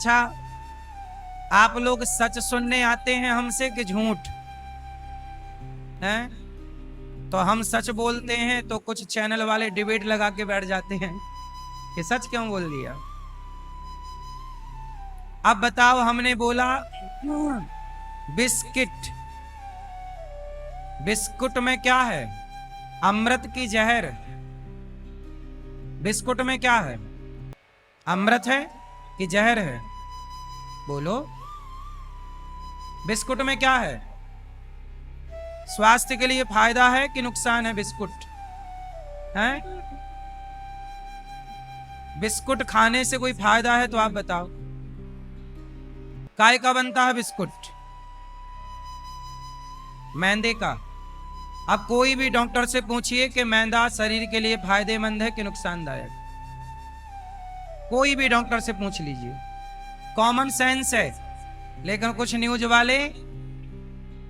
अच्छा, आप लोग सच सुनने आते हैं हमसे कि झूठ हैं? तो हम सच बोलते हैं तो कुछ चैनल वाले डिबेट लगा के बैठ जाते हैं कि सच क्यों बोल दिया। अब बताओ, हमने बोला बिस्किट, बिस्कुट में क्या है? अमृत की जहर। बिस्कुट में क्या है? अमृत है कि जहर है? बोलो, बिस्कुट में क्या है? स्वास्थ्य के लिए फायदा है कि नुकसान है बिस्कुट? है? बिस्कुट खाने से कोई फायदा है तो आप बताओ। काय का बनता है बिस्कुट? मैदे का। अब कोई भी डॉक्टर से पूछिए कि मैदा शरीर के लिए फायदेमंद है कि नुकसानदायक। कोई भी डॉक्टर से पूछ लीजिए, कॉमन सेंस है। लेकिन कुछ न्यूज वाले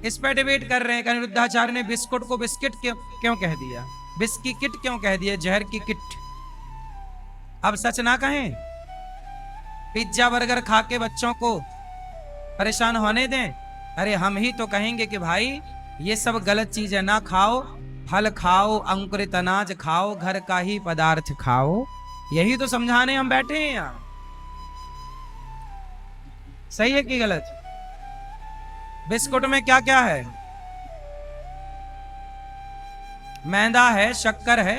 इस पर डिबेट कर रहे हैं कि अनिरुद्धाचार्य ने बिस्कुट को बिस्किट क्यों कह दिया, बिस्की किट क्यों कह दिया, जहर की किट। अब सच ना कहें, पिज्जा बर्गर खा के बच्चों को परेशान होने दें? अरे हम ही तो कहेंगे कि भाई ये सब गलत चीज है, ना खाओ। फल खाओ, अंकुरित अनाज खाओ, घर का ही पदार्थ खाओ। यही तो समझाने हम बैठे हैं यहाँ। सही है कि गलत? बिस्कुट में क्या क्या है? मैदा है, शक्कर है,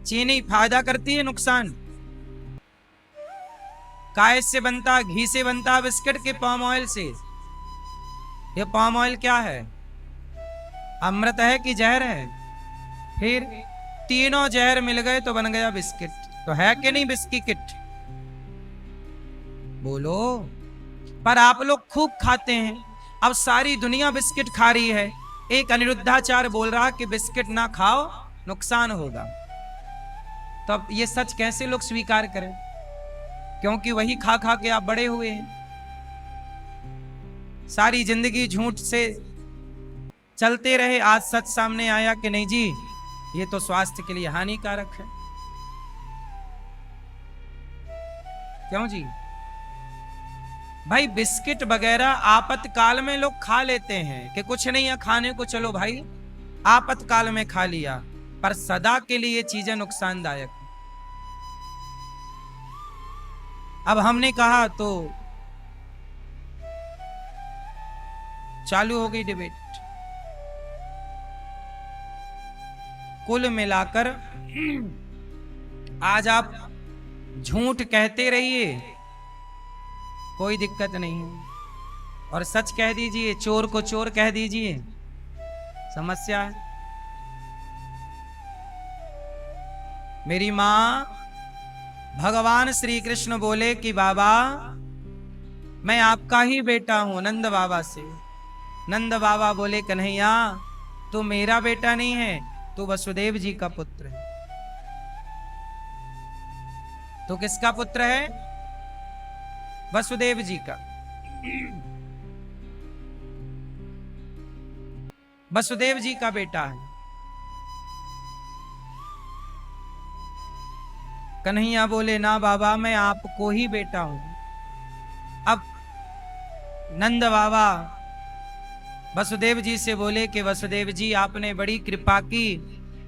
चीनी। फायदा करती है, नुकसान? काय से बनता? घी से बनता बिस्किट के पाम ऑयल से? ये पाम ऑयल क्या है? अमृत है कि जहर है? फिर तीनों जहर मिल गए तो बन गया बिस्किट। तो है कि नहीं बिस्की किट? बोलो। पर आप लोग खूब खाते हैं। अब सारी दुनिया बिस्किट खा रही है, एक अनिरुद्धाचार्य बोल रहा कि बिस्किट ना खाओ, नुकसान होगा। तो अब ये सच कैसे लोग स्वीकार करें? क्योंकि वही खा खा के आप बड़े हुए हैं। सारी जिंदगी झूठ से चलते रहे, आज सच सामने आया कि नहीं जी ये तो स्वास्थ्य के लिए हानिकारक है। क्यों जी? भाई बिस्किट वगैरह आपातकाल में लोग खा लेते हैं कि कुछ नहीं है खाने को, चलो भाई आपातकाल में खा लिया, पर सदा के लिए ये चीजें नुकसानदायक हैं। अब हमने कहा तो चालू हो गई डिबेट। कुल मिलाकर आज आप झूठ कहते रहिए, कोई दिक्कत नहीं है, और सच कह दीजिए, चोर को चोर कह दीजिए, समस्या है। मेरी मां भगवान श्री कृष्ण बोले कि बाबा मैं आपका ही बेटा हूं, नंद बाबा से। नंद बाबा बोले कन्हैया तू मेरा बेटा नहीं है, तू वसुदेव जी का पुत्र है। तो किसका पुत्र है? वसुदेव जी का। वसुदेव जी का बेटा है। कन्हैया बोले ना बाबा मैं आपको ही बेटा हूं। अब नंद बाबा वसुदेव जी से बोले कि वसुदेव जी आपने बड़ी कृपा की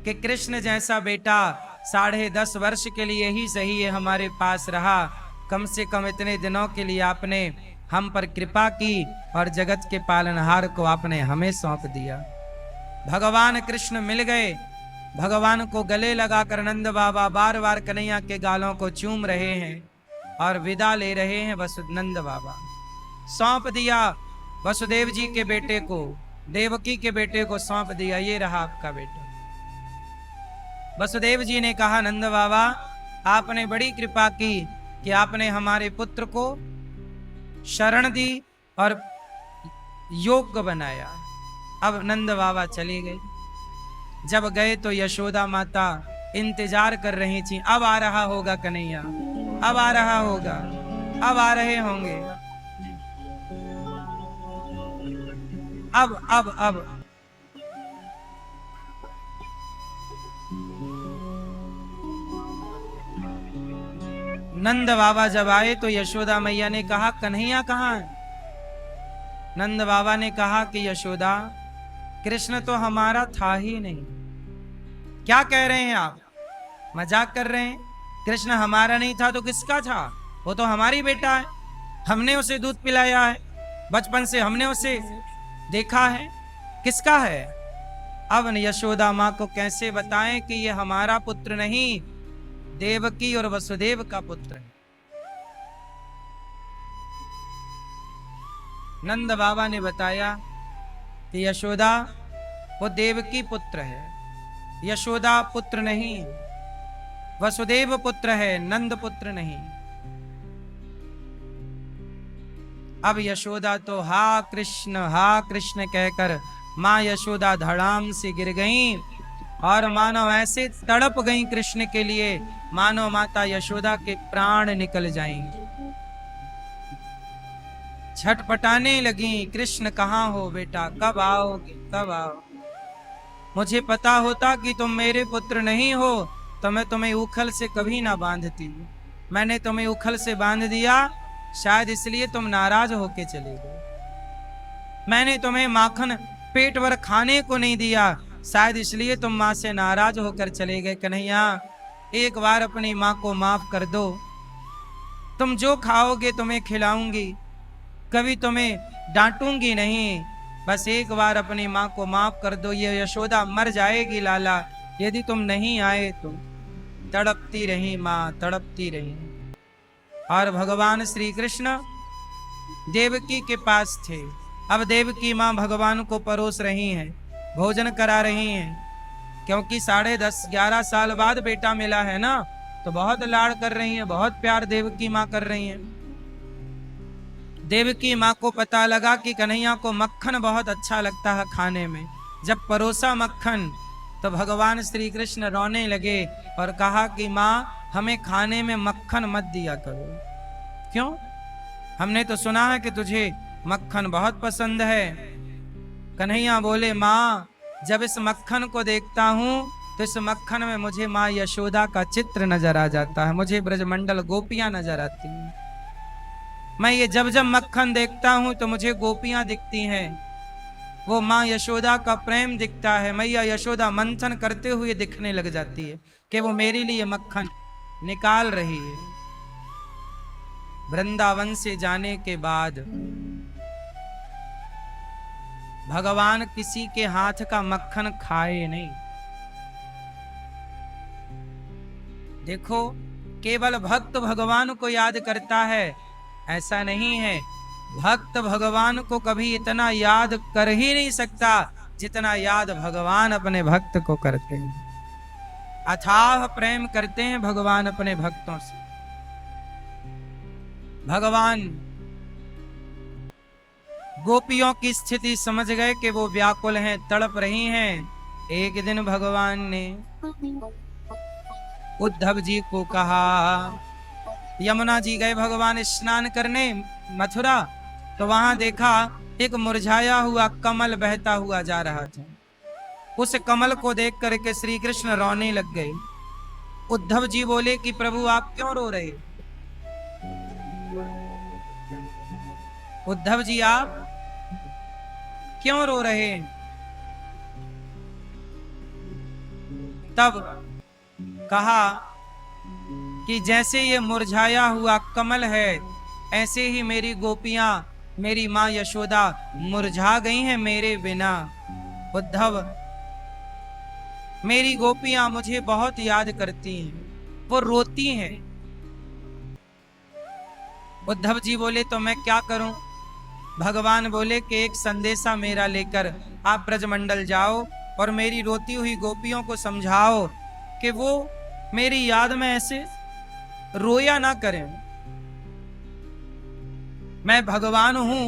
कि कृष्ण जैसा बेटा 10.5 वर्ष के लिए ही सही है हमारे पास रहा, कम से कम इतने दिनों के लिए आपने हम पर कृपा की और जगत के पालनहार को आपने हमें सौंप दिया। भगवान कृष्ण मिल गए, भगवान को गले लगाकर नंद बाबा बार बार कन्हैया के गालों को चूम रहे हैं और विदा ले रहे हैं। नंद बाबा सौंप दिया वसुदेव जी के बेटे को, देवकी के बेटे को सौंप दिया, ये रहा आपका बेटा। वसुदेव जी ने कहा नंद बाबा आपने बड़ी कृपा की कि आपने हमारे पुत्र को शरण दी और योग्य बनाया। अब नंद बाबा चले गए। जब गए तो यशोदा माता इंतजार कर रही थी, अब आ रहा होगा कन्हैया, अब आ रहा होगा, अब आ रहे होंगे। अब नंद बाबा जब आए तो यशोदा मैया ने कहा कन्हैया कहाँ है? नंद बाबा ने कहा कि यशोदा, कृष्ण तो हमारा था ही नहीं। क्या कह रहे हैं आप? मजाक कर रहे हैं? कृष्ण हमारा नहीं था तो किसका था? वो तो हमारी बेटा है, हमने उसे दूध पिलाया है, बचपन से हमने उसे देखा है, किसका है? अब यशोदा माँ को कैसे बताएं कि ये हमारा पुत्र नहीं, देवकी और वसुदेव का पुत्र है। नंद बाबा ने बताया कि यशोदा वो देवकी पुत्र है, यशोदा पुत्र नहीं, वसुदेव पुत्र है, नंद पुत्र नहीं। अब यशोदा तो हा कृष्ण कहकर मां यशोदा धड़ाम से गिर गईं और मानो ऐसे तड़प गईं कृष्ण के लिए, मानो माता यशोदा के प्राण निकल जाएंगे। छटपटाने लगी, कृष्ण कहाँ हो बेटा, कब आओगे, कब आओ? मुझे पता होता कि तुम मेरे पुत्र नहीं हो तो मैं तुम्हें उखल से कभी ना बांधती। मैंने तुम्हें उखल से बांध दिया, शायद इसलिए तुम नाराज होके चले गए। मैंने तुम्हें माखन पेट भर खाने को नहीं दिया, शायद इसलिए तुम माँ से नाराज होकर चले गए। कन्हैया, एक बार अपनी माँ को माफ कर दो, तुम जो खाओगे तुम्हें खिलाऊंगी, कभी तुम्हें डांटूंगी नहीं। बस एक बार अपनी माँ को माफ कर दो, ये यशोदा मर जाएगी लाला यदि तुम नहीं आए तो। तड़पती रही माँ, तड़पती रही। और भगवान श्री कृष्ण देवकी के पास थे। अब देवकी माँ भगवान को परोस रही हैं, भोजन करा रही हैं, क्योंकि 10.5-11 साल बाद बेटा मिला है ना, तो बहुत लाड़ कर रही हैं, बहुत प्यार देवकी माँ कर रही हैं। देवकी माँ को पता लगा कि कन्हैया को मक्खन बहुत अच्छा लगता है खाने में। जब परोसा मक्खन तो भगवान श्री कृष्ण रोने लगे और कहा कि माँ, हमें खाने में मक्खन मत दिया करो। क्यों? हमने तो सुना है कि तुझे मक्खन बहुत पसंद है। कन्हैया बोले, माँ, जब इस मक्खन को देखता हूँ तो इस मक्खन में मुझे माँ यशोदा का चित्र नजर आ जाता है, मुझे ब्रजमंडल गोपियां नजर आती हैं। मैं ये जब जब मक्खन देखता हूं तो मुझे गोपियां दिखती हैं, वो माँ यशोदा का प्रेम दिखता है। मैया यशोदा मंथन करते हुए दिखने लग जाती है कि वो मेरे लिए मक्खन निकाल रही है। वृंदावन से जाने के बाद भगवान किसी के हाथ का मक्खन खाए नहीं। देखो, केवल भक्त भगवान को याद करता है ऐसा नहीं है। भक्त भगवान को कभी इतना याद कर ही नहीं सकता जितना याद भगवान अपने भक्त को करते हैं। अथाह प्रेम करते हैं भगवान अपने भक्तों से। भगवान गोपियों की स्थिति समझ गए कि वो व्याकुल हैं, तड़प रही हैं। एक दिन भगवान ने उद्धव जी को कहा, यमुना जी गए भगवान स्नान करने मथुरा, तो वहां देखा एक मुरझाया हुआ कमल बहता हुआ जा रहा था। उस कमल को देख करके श्री कृष्ण रोने लग गए। उद्धव जी बोले कि प्रभु आप क्यों रो रहे? उद्धव जी आप क्यों रो रहे? तब कहा कि जैसे ये मुरझाया हुआ कमल है, ऐसे ही मेरी गोपियां, मेरी मां यशोदा मुरझा गई हैं मेरे बिना। उद्धव, मेरी गोपियां मुझे बहुत याद करती हैं, वो रोती हैं। उद्धव जी बोले, तो मैं क्या करूं? भगवान बोले कि एक संदेशा मेरा लेकर आप ब्रजमंडल जाओ और मेरी रोती हुई गोपियों को समझाओ कि वो मेरी याद में ऐसे रोया ना करें। मैं भगवान हूं।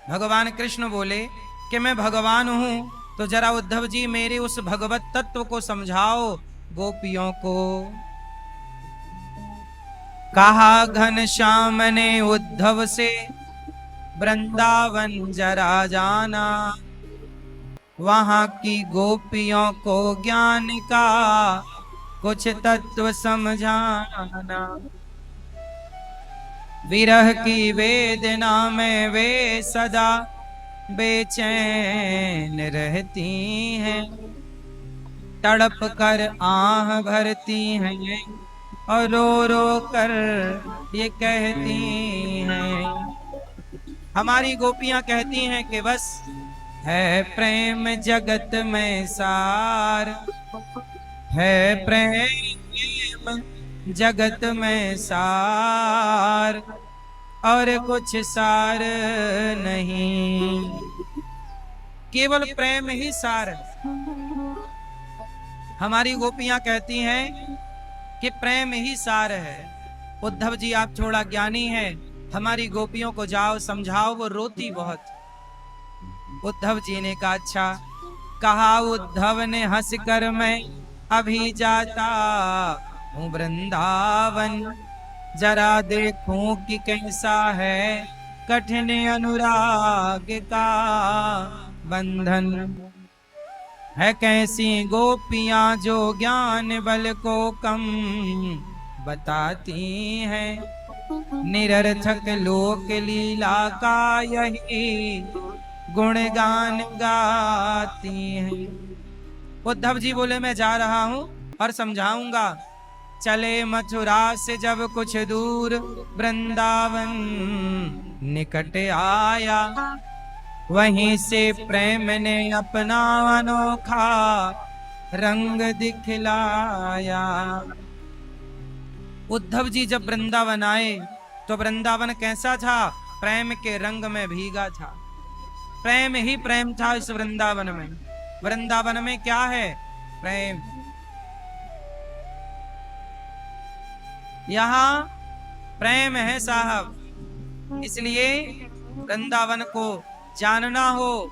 भगवान कृष्ण बोले कि मैं भगवान हूं, तो जरा उद्धव जी मेरे उस भगवत तत्व को समझाओ गोपियों को। कहा घनश्याम ने उद्धव से, वृंदावन जरा जाना, वहां की गोपियों को ज्ञान का कुछ तत्व समझाना। विरह की वेदना में वे सदा बेचैन रहती हैं, तड़प कर आह भरती हैं और रो रो कर ये कहती हैं। हमारी गोपियां कहती हैं कि बस है प्रेम जगत में सार, है प्रेम जगत में सार, और कुछ सार नहीं, केवल प्रेम ही सार है। हमारी गोपियां कहती हैं कि प्रेम ही सार है। उद्धव जी आप थोड़ा ज्ञानी हैं, हमारी गोपियों को जाओ समझाओ, वो रोती बहुत। उद्धव जी ने कहा अच्छा। कहा उद्धव ने हंस कर मैं अभी जाता हूँ वृंदावन, जरा देखूं कि कैसा है कठिन अनुराग का बंधन, है कैसी गोपियां जो ज्ञान बल को कम बताती हैं, निरर्थक लोक लीला का यही गुणगान गाती हैं। उद्धव जी बोले मैं जा रहा हूं और समझाऊंगा। चले मथुरा से जब कुछ दूर वृंदावन निकट आया, वहीं से प्रेम ने अपना अनोखा रंग दिखलाया। उद्धव जी जब वृंदावन आए तो वृंदावन कैसा था? प्रेम के रंग में भीगा था। प्रेम ही प्रेम था इस वृंदावन में। वृंदावन में क्या है? प्रेम। यहाँ प्रेम है साहब। इसलिए वृंदावन को जानना हो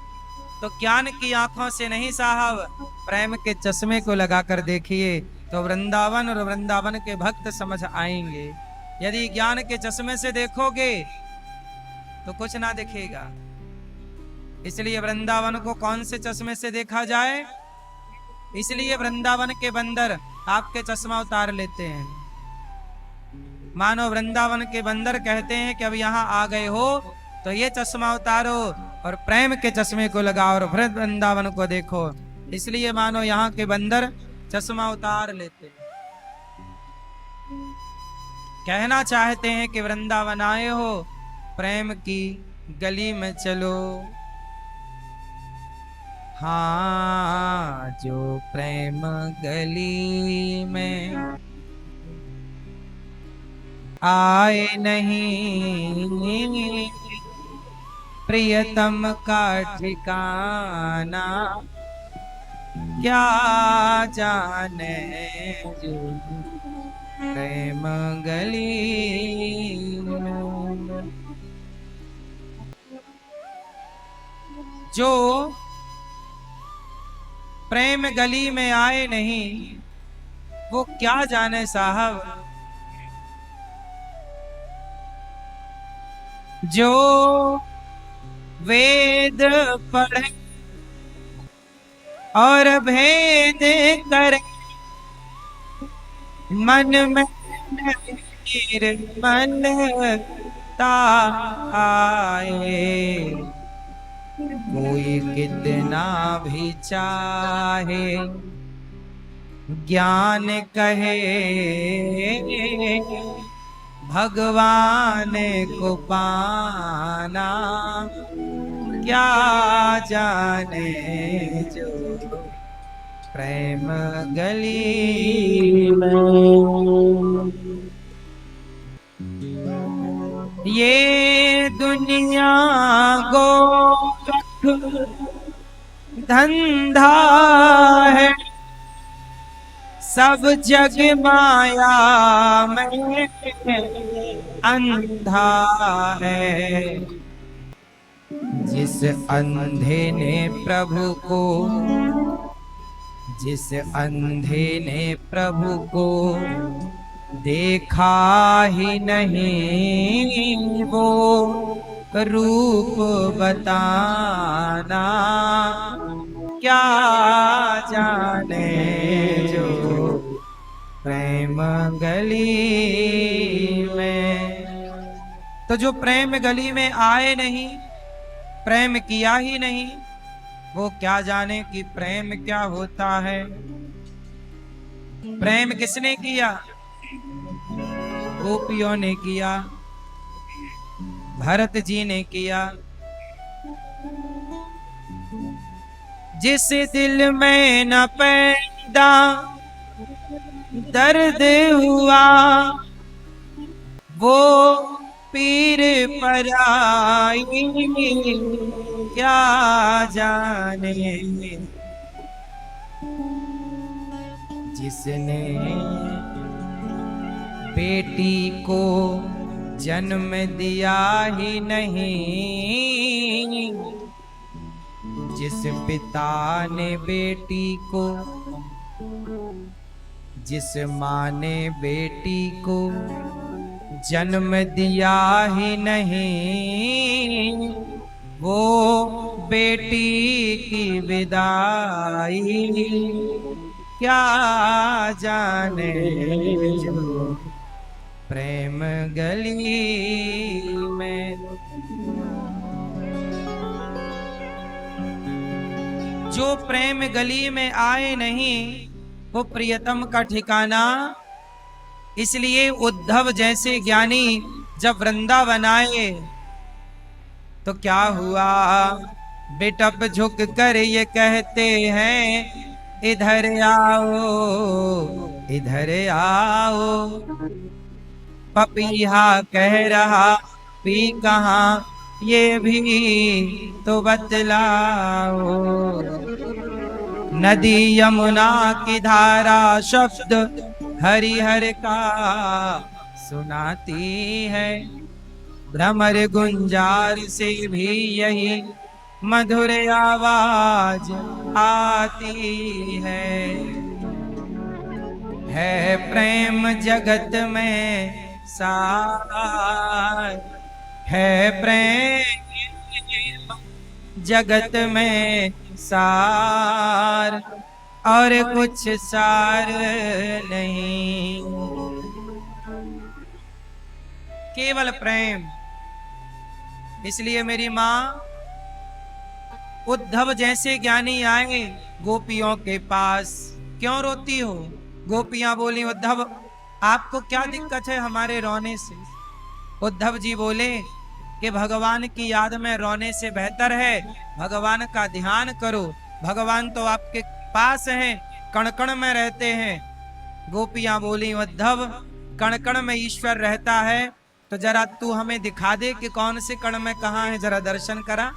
तो ज्ञान की आंखों से नहीं साहब, प्रेम के चश्मे को लगाकर देखिए तो वृंदावन और वृंदावन के भक्त समझ आएंगे। यदि ज्ञान के चश्मे से देखोगे तो कुछ ना दिखेगा। इसलिए वृंदावन को कौन से चश्मे से देखा जाए? इसलिए वृंदावन के बंदर आपके चश्मा उतार लेते हैं। मानो वृंदावन के बंदर कहते हैं कि अब यहाँ आ गए हो तो ये चश्मा उतारो और प्रेम के चश्मे को लगाओ और फिर वृंदावन को देखो। इसलिए मानो यहाँ के बंदर चश्मा उतार लेते हैं। कहना चाहते हैं कि वृंदावन आए हो, प्रेम की गली में चलो। हाँ, जो प्रेम गली में आए नहीं, प्रियतम का ठिकाना क्या जाने, जो प्रेम गली में। जो प्रेम गली में आए नहीं वो क्या जाने साहब। जो वेद पढ़े और भेद करे, मन में निर्मलता आए, कोई कितना भी चाहे ज्ञान कहे, भगवान को पाना क्या जाने, जो प्रेम गली में। ये दुनिया गोरख धंधा है, सब जग माया में अंधा है। जिस अंधे ने प्रभु को, जिस अंधे ने प्रभु को देखा ही नहीं, वो रूप बताना क्या जाने, जो प्रेम गली में। तो जो प्रेम गली में आए नहीं, प्रेम किया ही नहीं, वो क्या जाने कि प्रेम क्या होता है। प्रेम किसने किया? गोपियों ने किया, भरत जी ने किया। जिस दिल में न पैदा दर्द हुआ, वो पीर पराई क्या जाने। जिसने बेटी को जन्म दिया ही नहीं, जिस पिता ने बेटी को, जिस माँ ने बेटी को जन्म दिया ही नहीं, वो बेटी की विदाई क्या जाने। जो प्रेम गली में, जो प्रेम गली में आए नहीं, वो प्रियतम का ठिकाना। इसलिए उद्धव जैसे ज्ञानी जब वृंदावन आए तो क्या हुआ? बिटप झुक कर ये कहते हैं, इधर आओ, इधर आओ। पपीहा कह रहा पी कहाँ, ये भी तो बतलाओ। नदी यमुना की धारा शब्द हरिहर का सुनाती है, भ्रमर गुंजार से भी यही मधुर आवाज आती है प्रेम जगत में सार, है प्रेम जगत में सार, और कुछ सार नहीं, केवल प्रेम। इसलिए मेरी माँ उद्धव जैसे ज्ञानी आए गोपियों के पास, क्यों रोती हो? गोपियां बोली, उद्धव आपको क्या दिक्कत है हमारे रोने से? उद्धव जी बोले कि भगवान की याद में रोने से बेहतर है भगवान का ध्यान करो। भगवान तो आपके पास हैं, कण कण में रहते हैं। गोपियां बोली, उद्धव कण कण में ईश्वर रहता है तो जरा तू हमें दिखा दे कि कौन से कण में कहां है, जरा दर्शन करा।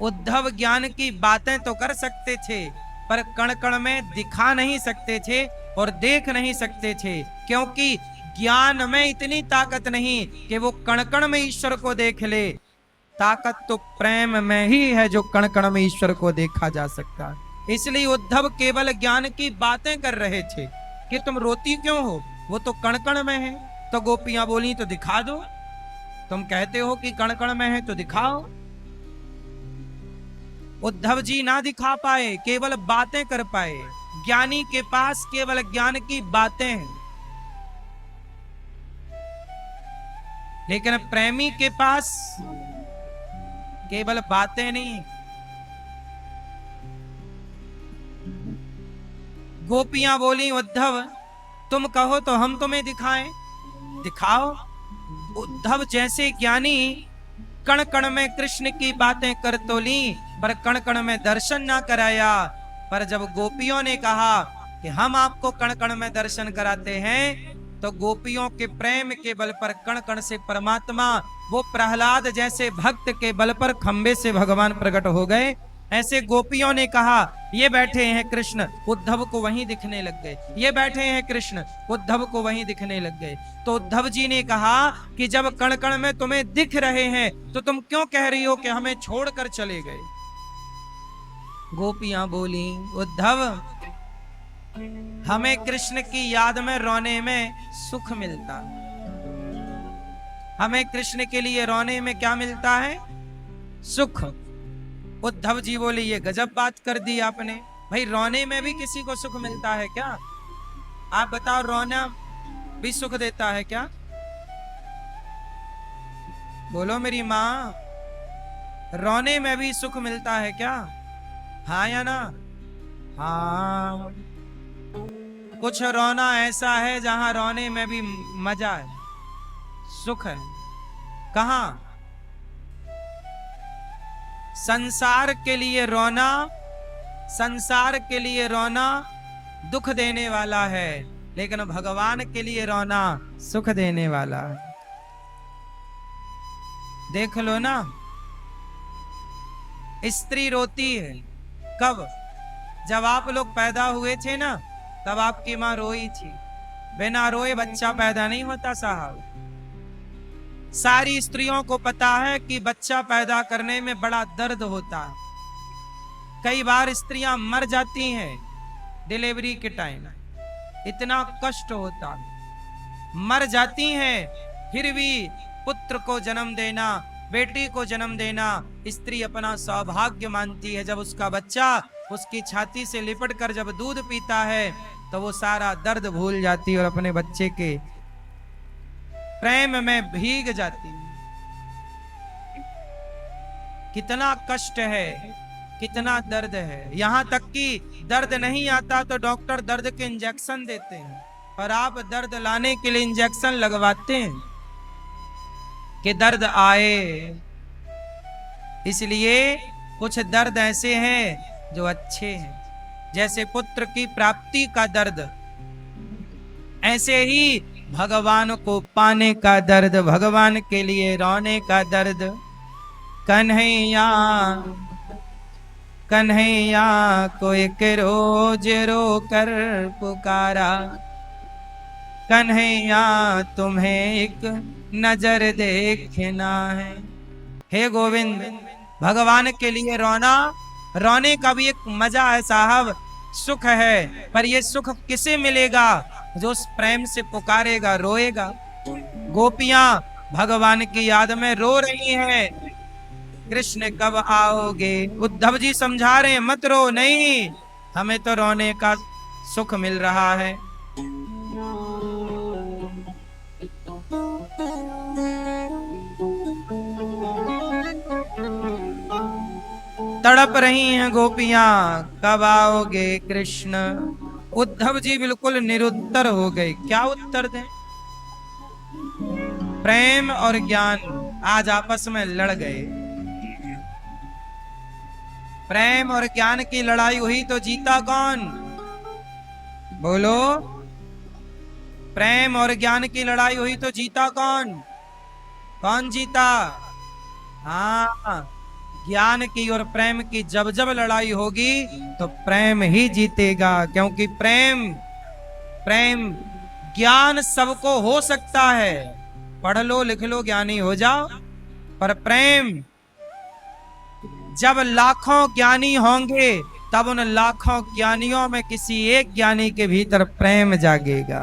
उद्धव ज्ञान की बातें तो कर सकते थे पर कण कण में दिखा नहीं सकते थे और देख नहीं सकते थे, क्योंकि ज्ञान में इतनी ताकत नहीं कि वो कण कण में ईश्वर को देख ले। ताकत तो प्रेम में ही है जो कण कण में ईश्वर को देखा जा सकता है। इसलिए उद्धव केवल ज्ञान की बातें कर रहे थे कि तुम रोती क्यों हो, वो तो कण कण में है। तो गोपियां बोली, तो दिखा दो, तुम कहते हो कि कण कण में है तो दिखाओ। उद्धव जी ना दिखा पाए, केवल बातें कर पाए। ज्ञानी के पास केवल ज्ञान की बातें हैं, लेकिन प्रेमी के पास केवल बातें नहीं। गोपियां बोली, उद्धव तुम कहो तो हम तुम्हें दिखाएं, दिखाओ। उद्धव जैसे ज्ञानी कण कण में कृष्ण की बातें कर तो ली पर कण कण में दर्शन ना कराया। पर जब गोपियों ने कहा कि हम आपको कण कण में दर्शन कराते हैं, तो गोपियों के प्रेम के बल पर कण कण से परमात्मा, वो प्रहलाद जैसे भक्त के बल पर खंबे से भगवान प्रकट हो गए। ऐसे गोपियों ने कहा, ये बैठे हैं कृष्ण, उद्धव को वहीं दिखने लग गए। ये बैठे हैं कृष्ण, उद्धव को वहीं दिखने लग गए। तो उद्धव जी ने कहा कि जब कण कण में तुम्हें दिख रहे हैं तो तुम क्यों कह रही हो कि हमें छोड़कर चले गए? गोपियां बोली, उद्धव हमें कृष्ण की याद में रोने में सुख मिलता, हमें कृष्ण के लिए रोने में क्या मिलता है? सुख। उद्धव जी बोले, ये गजब बात कर दी आपने, भाई रोने में भी किसी को सुख मिलता है क्या? आप बताओ, रोना भी सुख देता है क्या? बोलो मेरी माँ, रोने में भी सुख मिलता है क्या? हाँ या ना? हाँ। कुछ रोना ऐसा है जहां रोने में भी मजा है, सुख है। कहां? संसार के लिए रोना, संसार के लिए रोना दुख देने वाला है, लेकिन भगवान के लिए रोना सुख देने वाला है। देख लो ना, स्त्री रोती है कब? जब आप लोग पैदा हुए थे ना, तब आपकी माँ रोई थी। बिना रोए बच्चा पैदा नहीं होता साहब। सारी स्त्रियों को पता है कि बच्चा पैदा करने में बड़ा दर्द होता है। कई बार स्त्रियां मर जाती हैं डिलीवरी के टाइम, इतना कष्ट होता है, मर जाती हैं। फिर भी पुत्र को जन्म देना, बेटी को जन्म देना स्त्री अपना सौभाग्य मानती है। जब उसका बच्चा उसकी छाती से लिपट कर जब दूध पीता है, तो वो सारा दर्द भूल जाती है और अपने बच्चे के प्रेम में भीग जाती है। कितना कष्ट है, कितना दर्द है। यहां तक कि दर्द नहीं आता तो डॉक्टर दर्द के इंजेक्शन देते हैं, पर आप दर्द लाने के लिए इंजेक्शन लगवाते हैं कि दर्द आए। इसलिए कुछ दर्द ऐसे हैं जो अच्छे हैं, जैसे पुत्र की प्राप्ति का दर्द, ऐसे ही भगवान को पाने का दर्द, भगवान के लिए रोने का दर्द। कन्हैया कन्हैया को एक रोज रो कर पुकारा, कन्हैया तुम्हें एक नजर देखना है। हे गोविंद, भगवान के लिए रोना, रोने का भी एक मजा है साहब, सुख है। पर ये सुख किसे मिलेगा? जो उस प्रेम से पुकारेगा, रोएगा। गोपियां भगवान की याद में रो रही हैं, कृष्ण कब आओगे? उद्धव जी समझा रहे हैं, मत रो, नहीं, हमें तो रोने का सुख मिल रहा है। तड़प रही हैं गोपियां, कब आओगे कृष्ण? उद्धव जी बिल्कुल निरुत्तर हो गए। क्या उत्तर दें? प्रेम और ज्ञान आज आपस में लड़ गए। प्रेम और ज्ञान की लड़ाई हुई तो जीता कौन? बोलो, प्रेम और ज्ञान की लड़ाई हुई तो जीता कौन? कौन जीता? हाँ, ज्ञान की और प्रेम की जब जब लड़ाई होगी तो प्रेम ही जीतेगा, क्योंकि प्रेम प्रेम ज्ञान सबको हो सकता है, पढ़ लो लिख लो ज्ञानी हो जाओ, पर प्रेम जब लाखों ज्ञानी होंगे तब उन लाखों ज्ञानियों में किसी एक ज्ञानी के भीतर प्रेम जागेगा।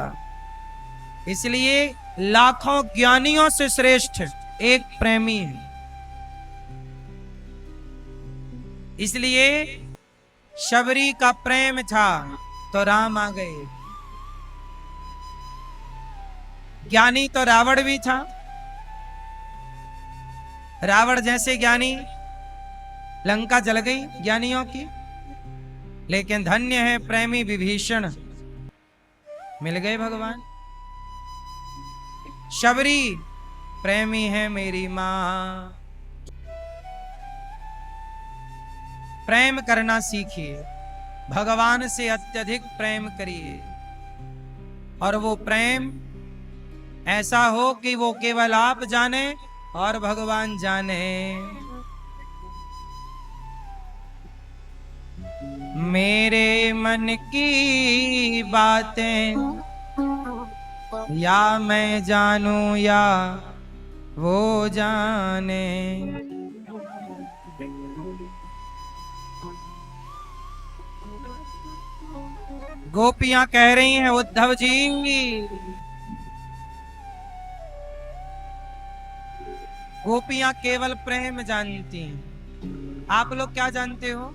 इसलिए लाखों ज्ञानियों से श्रेष्ठ एक प्रेमी है। इसलिए शबरी का प्रेम था तो राम आ गए। ज्ञानी तो रावण भी था, रावण जैसे ज्ञानी, लंका जल गई ज्ञानियों की, लेकिन धन्य है प्रेमी विभीषण, मिल गए भगवान। शबरी प्रेमी है मेरी मां। प्रेम करना सीखिए, भगवान से अत्यधिक प्रेम करिए, और वो प्रेम ऐसा हो कि वो केवल आप जाने और भगवान जाने। मेरे मन की बातें या मैं जानूं या वो जाने। गोपियां कह रही हैं, उद्धव जी, गोपियां केवल प्रेम जानती हैं, आप लोग क्या जानते हो?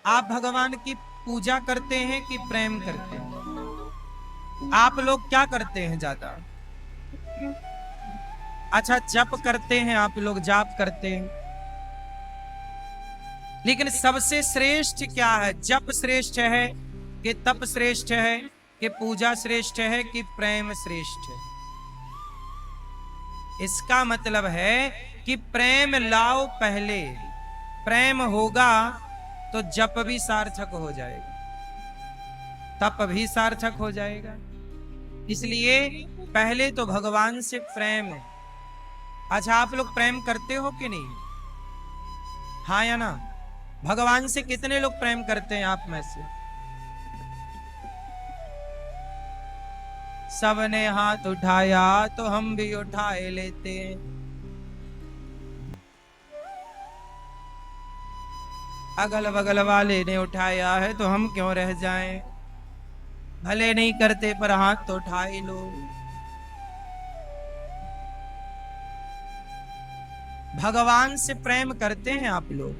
आप भगवान की पूजा करते हैं कि प्रेम करते हैं? आप लोग क्या करते हैं ज्यादा? अच्छा, जप करते हैं आप लोग, जाप करते हैं, लेकिन सबसे श्रेष्ठ क्या है? जप श्रेष्ठ है कि तप श्रेष्ठ है कि पूजा श्रेष्ठ है कि प्रेम श्रेष्ठ है? इसका मतलब है कि प्रेम लाओ पहले। प्रेम होगा तो जप भी सार्थक हो जाएगा, तप भी सार्थक हो जाएगा। इसलिए पहले तो भगवान से प्रेम है। अच्छा, आप लोग प्रेम करते हो कि नहीं? हाँ या ना? भगवान से कितने लोग प्रेम करते हैं आप में से? सबने हाथ उठाया तो हम भी उठाए लेते हैं। अगल बगल वाले ने उठाया है तो हम क्यों रह जाएं? भले नहीं करते पर हाथ तो उठा ही लो। भगवान से प्रेम करते हैं आप लोग,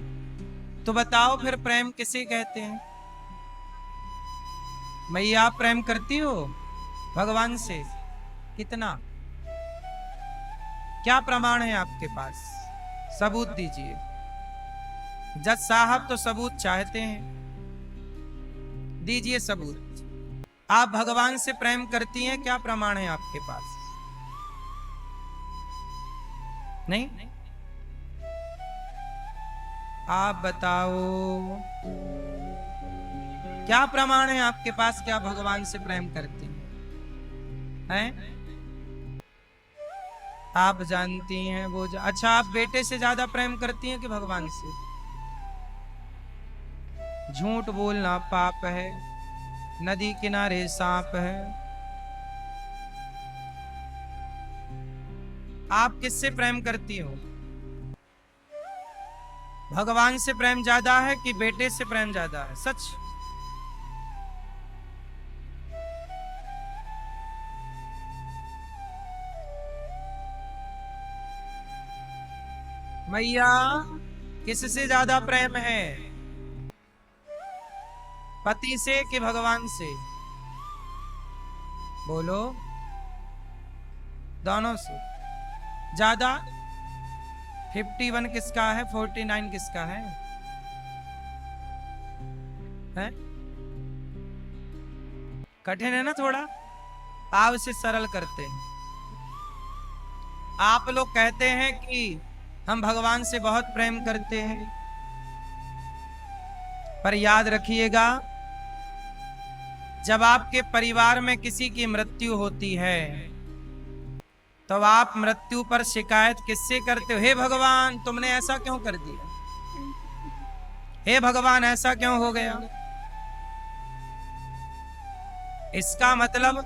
तो बताओ फिर प्रेम किसे कहते हैं? मैया, आप प्रेम करती हो भगवान से? कितना? क्या प्रमाण है आपके पास? सबूत दीजिए। जज साहब तो सबूत चाहते हैं, दीजिए सबूत। आप भगवान से प्रेम करती हैं, क्या प्रमाण है आपके पास? नहीं? आप बताओ, क्या प्रमाण है आपके पास कि आप भगवान से प्रेम करती हैं? आप जानती हैं वो अच्छा, आप बेटे से ज्यादा प्रेम करती हैं कि भगवान से? झूठ बोलना पाप है, नदी किनारे सांप है। आप किससे प्रेम करती हो? भगवान से प्रेम ज्यादा है कि बेटे से प्रेम ज्यादा है? सच? मैया, किससे ज्यादा प्रेम है? पति से कि भगवान से? बोलो। दोनों से ज्यादा? 51 किसका है, 49 किसका है? हैं? कठिन है ना थोड़ा, आप इसे सरल करते हैं। आप लोग कहते हैं कि हम भगवान से बहुत प्रेम करते हैं, पर याद रखिएगा, जब आपके परिवार में किसी की मृत्यु होती है तो आप मृत्यु पर शिकायत किससे करते हो? हे भगवान, तुमने ऐसा क्यों कर दिया? हे भगवान, ऐसा क्यों हो गया? इसका मतलब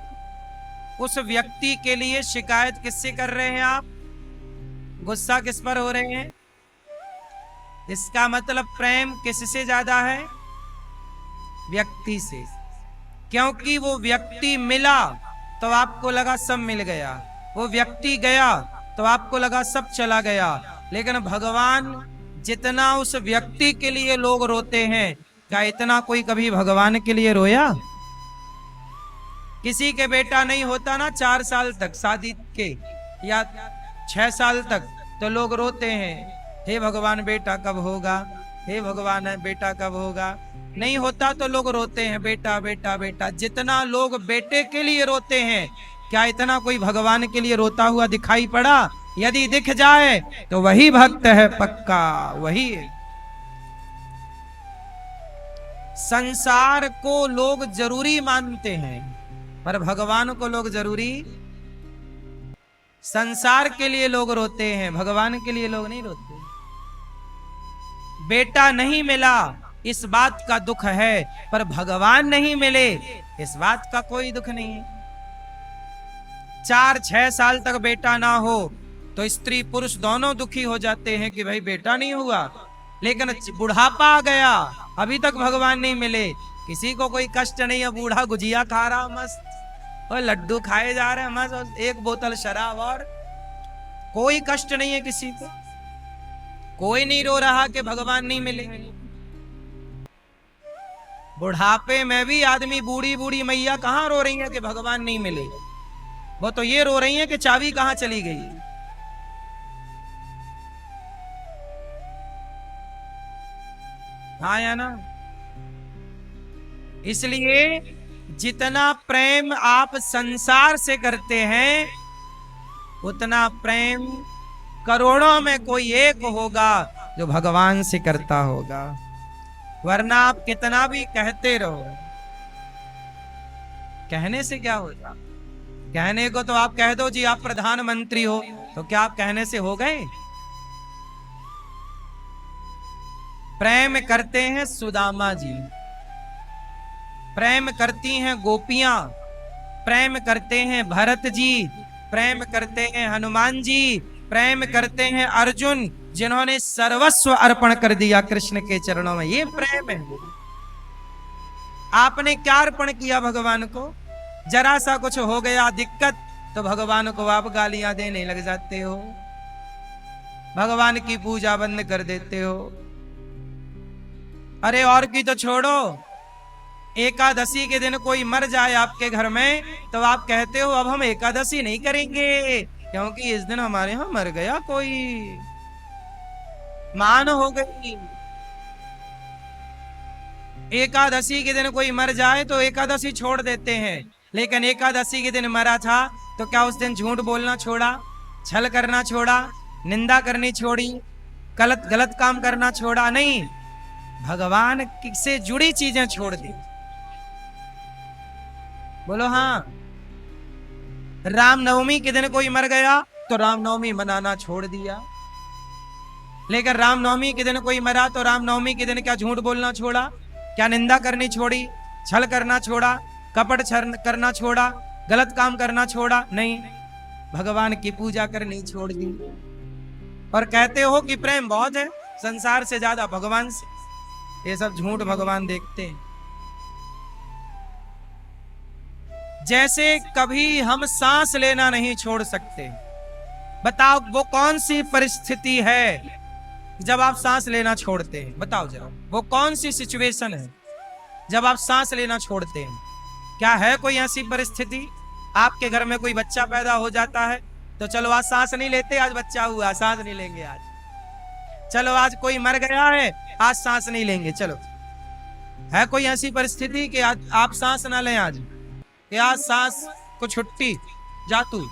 उस व्यक्ति के लिए शिकायत किससे कर रहे हैं आप? गुस्सा किस पर हो रहे हैं? इसका मतलब प्रेम किससे ज्यादा है? व्यक्ति से। क्योंकि वो व्यक्ति मिला तो आपको लगा सब मिल गया, वो व्यक्ति गया तो आपको लगा सब चला गया। लेकिन भगवान, जितना उस व्यक्ति के लिए लोग रोते हैं, क्या इतना कोई कभी भगवान के लिए रोया? किसी के बेटा नहीं होता ना 4 साल तक शादी के, या 6 साल तक, तो लोग रोते हैं, हे भगवान बेटा कब होगा, हे भगवान बेटा कब होगा। नहीं होता तो लोग रोते हैं, बेटा बेटा बेटा। जितना लोग बेटे के लिए रोते हैं, क्या इतना कोई भगवान के लिए रोता हुआ दिखाई पड़ा? यदि दिख जाए तो वही भक्त है पक्का, वही है। संसार को लोग जरूरी मानते हैं, पर भगवान को लोग जरूरी। संसार के लिए लोग रोते हैं, भगवान के लिए लोग नहीं रोते। बेटा नहीं मिला इस बात का दुख है, पर भगवान नहीं मिले इस बात का कोई दुख नहीं है। 4-6 साल तक बेटा ना हो तो स्त्री पुरुष दोनों दुखी हो जाते हैं कि भाई बेटा नहीं हुआ। लेकिन बुढ़ापा आ गया, अभी तक भगवान नहीं मिले, किसी को कोई कष्ट नहीं है। बूढ़ा गुजिया खा रहा मस्त, और लड्डू खाए जा रहे हैं मस्त, और 1 बोतल शराब, और कोई कष्ट नहीं है किसी को। कोई नहीं रो रहा कि भगवान नहीं मिले। बुढ़ापे में भी आदमी, बूढ़ी बूढ़ी मैया कहां रो रही है कि भगवान नहीं मिले, वो तो ये रो रही है कि चाबी कहां चली गई। हाँ या ना? इसलिए जितना प्रेम आप संसार से करते हैं उतना प्रेम करोड़ों में कोई एक होगा जो भगवान से करता होगा। वरना आप कितना भी कहते रहो, कहने से क्या होगा? कहने को तो आप कह दो जी आप प्रधानमंत्री हो, तो क्या आप कहने से हो गए? प्रेम करते हैं सुदामा जी, प्रेम करती हैं गोपियां, प्रेम करते हैं भरत जी, प्रेम करते हैं हनुमान जी, प्रेम करते हैं अर्जुन, जिन्होंने सर्वस्व अर्पण कर दिया कृष्ण के चरणों में। ये प्रेम है। आपने क्या अर्पण किया भगवान को? जरा सा कुछ हो गया दिक्कत तो भगवान को आप गालियां देने लग जाते हो, भगवान की पूजा बंद कर देते हो। अरे और की तो छोड़ो, एकादशी के दिन कोई मर जाए आपके घर में तो आप कहते हो अब हम एकादशी नहीं करेंगे क्योंकि इस दिन हमारे यहां मर गया कोई, मान हो गई। एकादशी के दिन कोई मर जाए तो एकादशी छोड़ देते हैं, लेकिन एकादशी के दिन मरा था तो क्या उस दिन झूठ बोलना छोड़ा, छल करना छोड़ा, निंदा करनी छोड़ी, गलत गलत काम करना छोड़ा? नहीं, भगवान से जुड़ी चीजें छोड़ दी। बोलो हाँ। रामनवमी के दिन कोई मर गया तो रामनवमी मनाना छोड़ दिया, लेकिन रामनवमी के दिन कोई मरा तो रामनवमी के दिन क्या झूठ बोलना छोड़ा, क्या निंदा करनी छोड़ी, छल करना छोड़ा, कपट करना छोड़ा, गलत काम करना छोड़ा? नहीं, भगवान की पूजा करनी छोड़ दी। और कहते हो कि प्रेम बहुत है, संसार से ज्यादा भगवान से। ये सब झूठ भगवान देखते हैं। जैसे कभी हम सांस लेना नहीं छोड़ सकते, बताओ वो कौन सी परिस्थिति है जब आप सांस लेना छोड़ते हैं? बताओ जरा, वो कौन सी सिचुएशन है जब आप सांस लेना छोड़ते हैं? क्या है कोई ऐसी परिस्थिति? आपके घर में कोई बच्चा पैदा हो जाता है तो चलो आज सांस नहीं लेते, आज बच्चा हुआ सांस नहीं लेंगे आज। चलो आज कोई मर गया है, आज सांस नहीं लेंगे। चलो, है कोई ऐसी परिस्थिति कि आज आप सांस ना लें? आज कि आज सांस को छुट्टी, जा तू,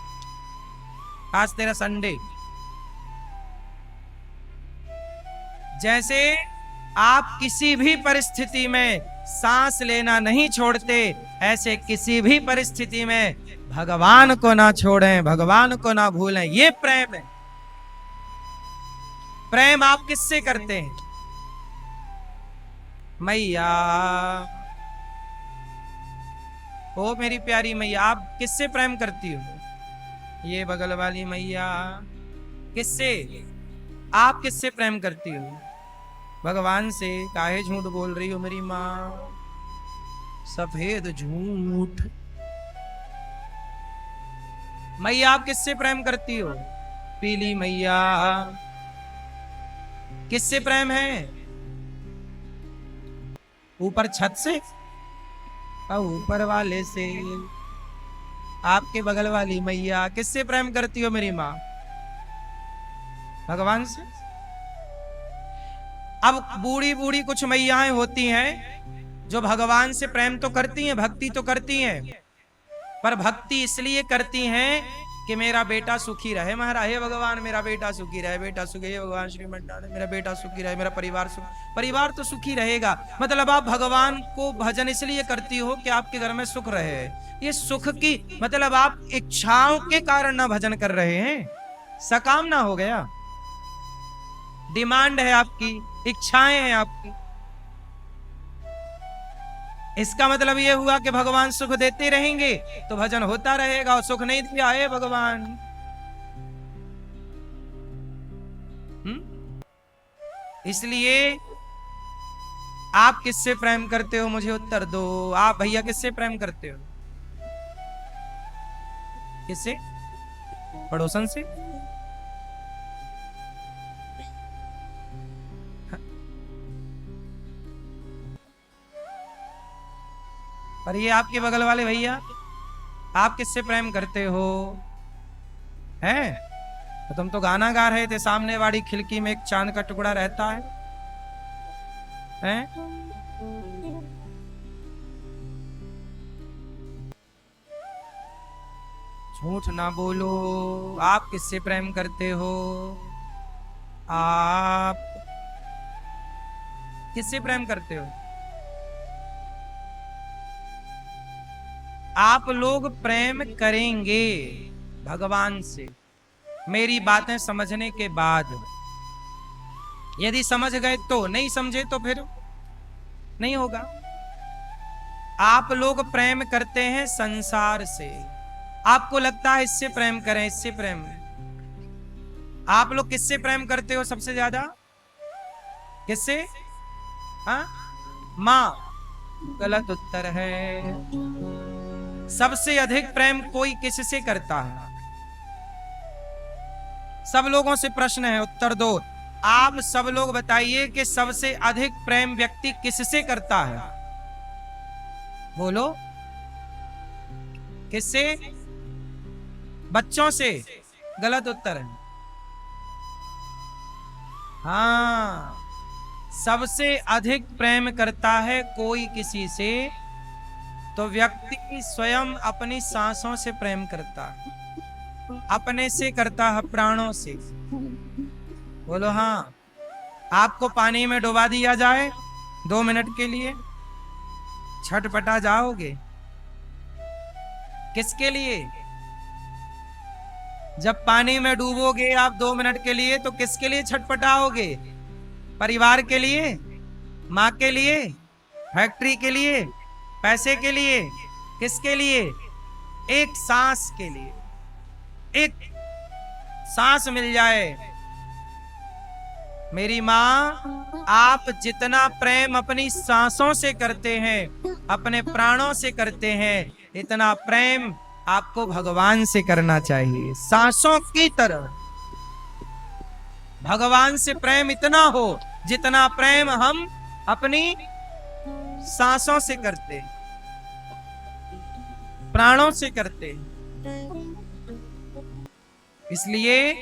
आज तेरा संडे। जैसे आप किसी भी परिस्थिति में सांस लेना नहीं छोड़ते, ऐसे किसी भी परिस्थिति में भगवान को ना छोड़ें, भगवान को ना भूलें। ये प्रेम है। प्रेम आप किससे करते हैं? मैया, ओ मेरी प्यारी मैया, आप किससे प्रेम करती हो? ये बगल वाली मैया, किससे? आप किससे प्रेम करती हो? भगवान से। काहे झूठ बोल रही हो मेरी माँ? सफेद झूठ। मैया आप किससे प्रेम करती हो? पीली मैया, किससे प्रेम है? ऊपर छत से और ऊपर वाले से। आपके बगल वाली मैया किससे प्रेम करती हो मेरी माँ? भगवान से। अब बूढ़ी बूढ़ी कुछ मैयाएं होती हैं जो भगवान से प्रेम तो करती हैं, भक्ति तो करती हैं, पर भक्ति इसलिए करती हैं कि मेरा बेटा सुखी रहे महाराज। हे भगवान मेरा बेटा सुखी रहे, बेटा सुखी, हे भगवान श्रीमन मेरा बेटा सुखी रहे, मेरा परिवार परिवार तो सुखी रहेगा। मतलब आप भगवान को भजन इसलिए करती हो कि आपके घर में सुख रहे। ये सुख की मतलब आप इच्छाओं के कारण ना भजन कर रहे हैं, सकामना हो गया, डिमांड है आपकी, इच्छाएं हैं आपकी। इसका मतलब यह हुआ कि भगवान सुख देते रहेंगे तो भजन होता रहेगा, और सुख नहीं दिया है भगवान। इसलिए आप किससे प्रेम करते हो? मुझे उत्तर दो। आप भैया किससे प्रेम करते हो? किससे? पड़ोसन से? पर ये आपके बगल वाले भैया, आप किससे प्रेम करते हो? हैं? तो तुम तो गाना गा रहे थे, सामने वाली खिड़की में एक चांद का टुकड़ा रहता है। हैं? झूठ ना बोलो। आप किससे प्रेम करते हो? आप किससे प्रेम करते हो? आप लोग प्रेम करेंगे भगवान से मेरी बातें समझने के बाद। यदि समझ गए तो, नहीं समझे तो फिर नहीं होगा। आप लोग प्रेम करते हैं संसार से। आपको लगता है इससे प्रेम करें, इससे प्रेम। आप लोग किससे प्रेम करते हो सबसे ज्यादा? किससे? हाँ, मां। गलत उत्तर है। सबसे अधिक प्रेम कोई किससे करता है? सब लोगों से प्रश्न है, उत्तर दो। आप सब लोग बताइए कि सबसे अधिक प्रेम व्यक्ति किससे करता है? बोलो। किससे? बच्चों से। गलत उत्तर है। हाँ, सबसे अधिक प्रेम करता है कोई किसी से तो व्यक्ति स्वयं अपनी सांसों से प्रेम करता है, अपने से करता है, प्राणों से। बोलो हाँ। आपको पानी में डुबा दिया जाए 2 मिनट के लिए, छटपटा जाओगे? किसके लिए? जब पानी में डूबोगे आप 2 मिनट के लिए तो किसके लिए छटपटाओगे? परिवार के लिए, माँ के लिए, फैक्ट्री के लिए, पैसे के लिए? किसके लिए? एक सांस के लिए। एक सांस मिल जाए। मेरी माँ, आप जितना प्रेम अपनी सांसों से करते हैं, अपने प्राणों से करते हैं, इतना प्रेम आपको भगवान से करना चाहिए, सांसों की तरह। भगवान से प्रेम इतना हो जितना प्रेम हम अपनी सांसों से करते, प्राणों से करते। इसलिए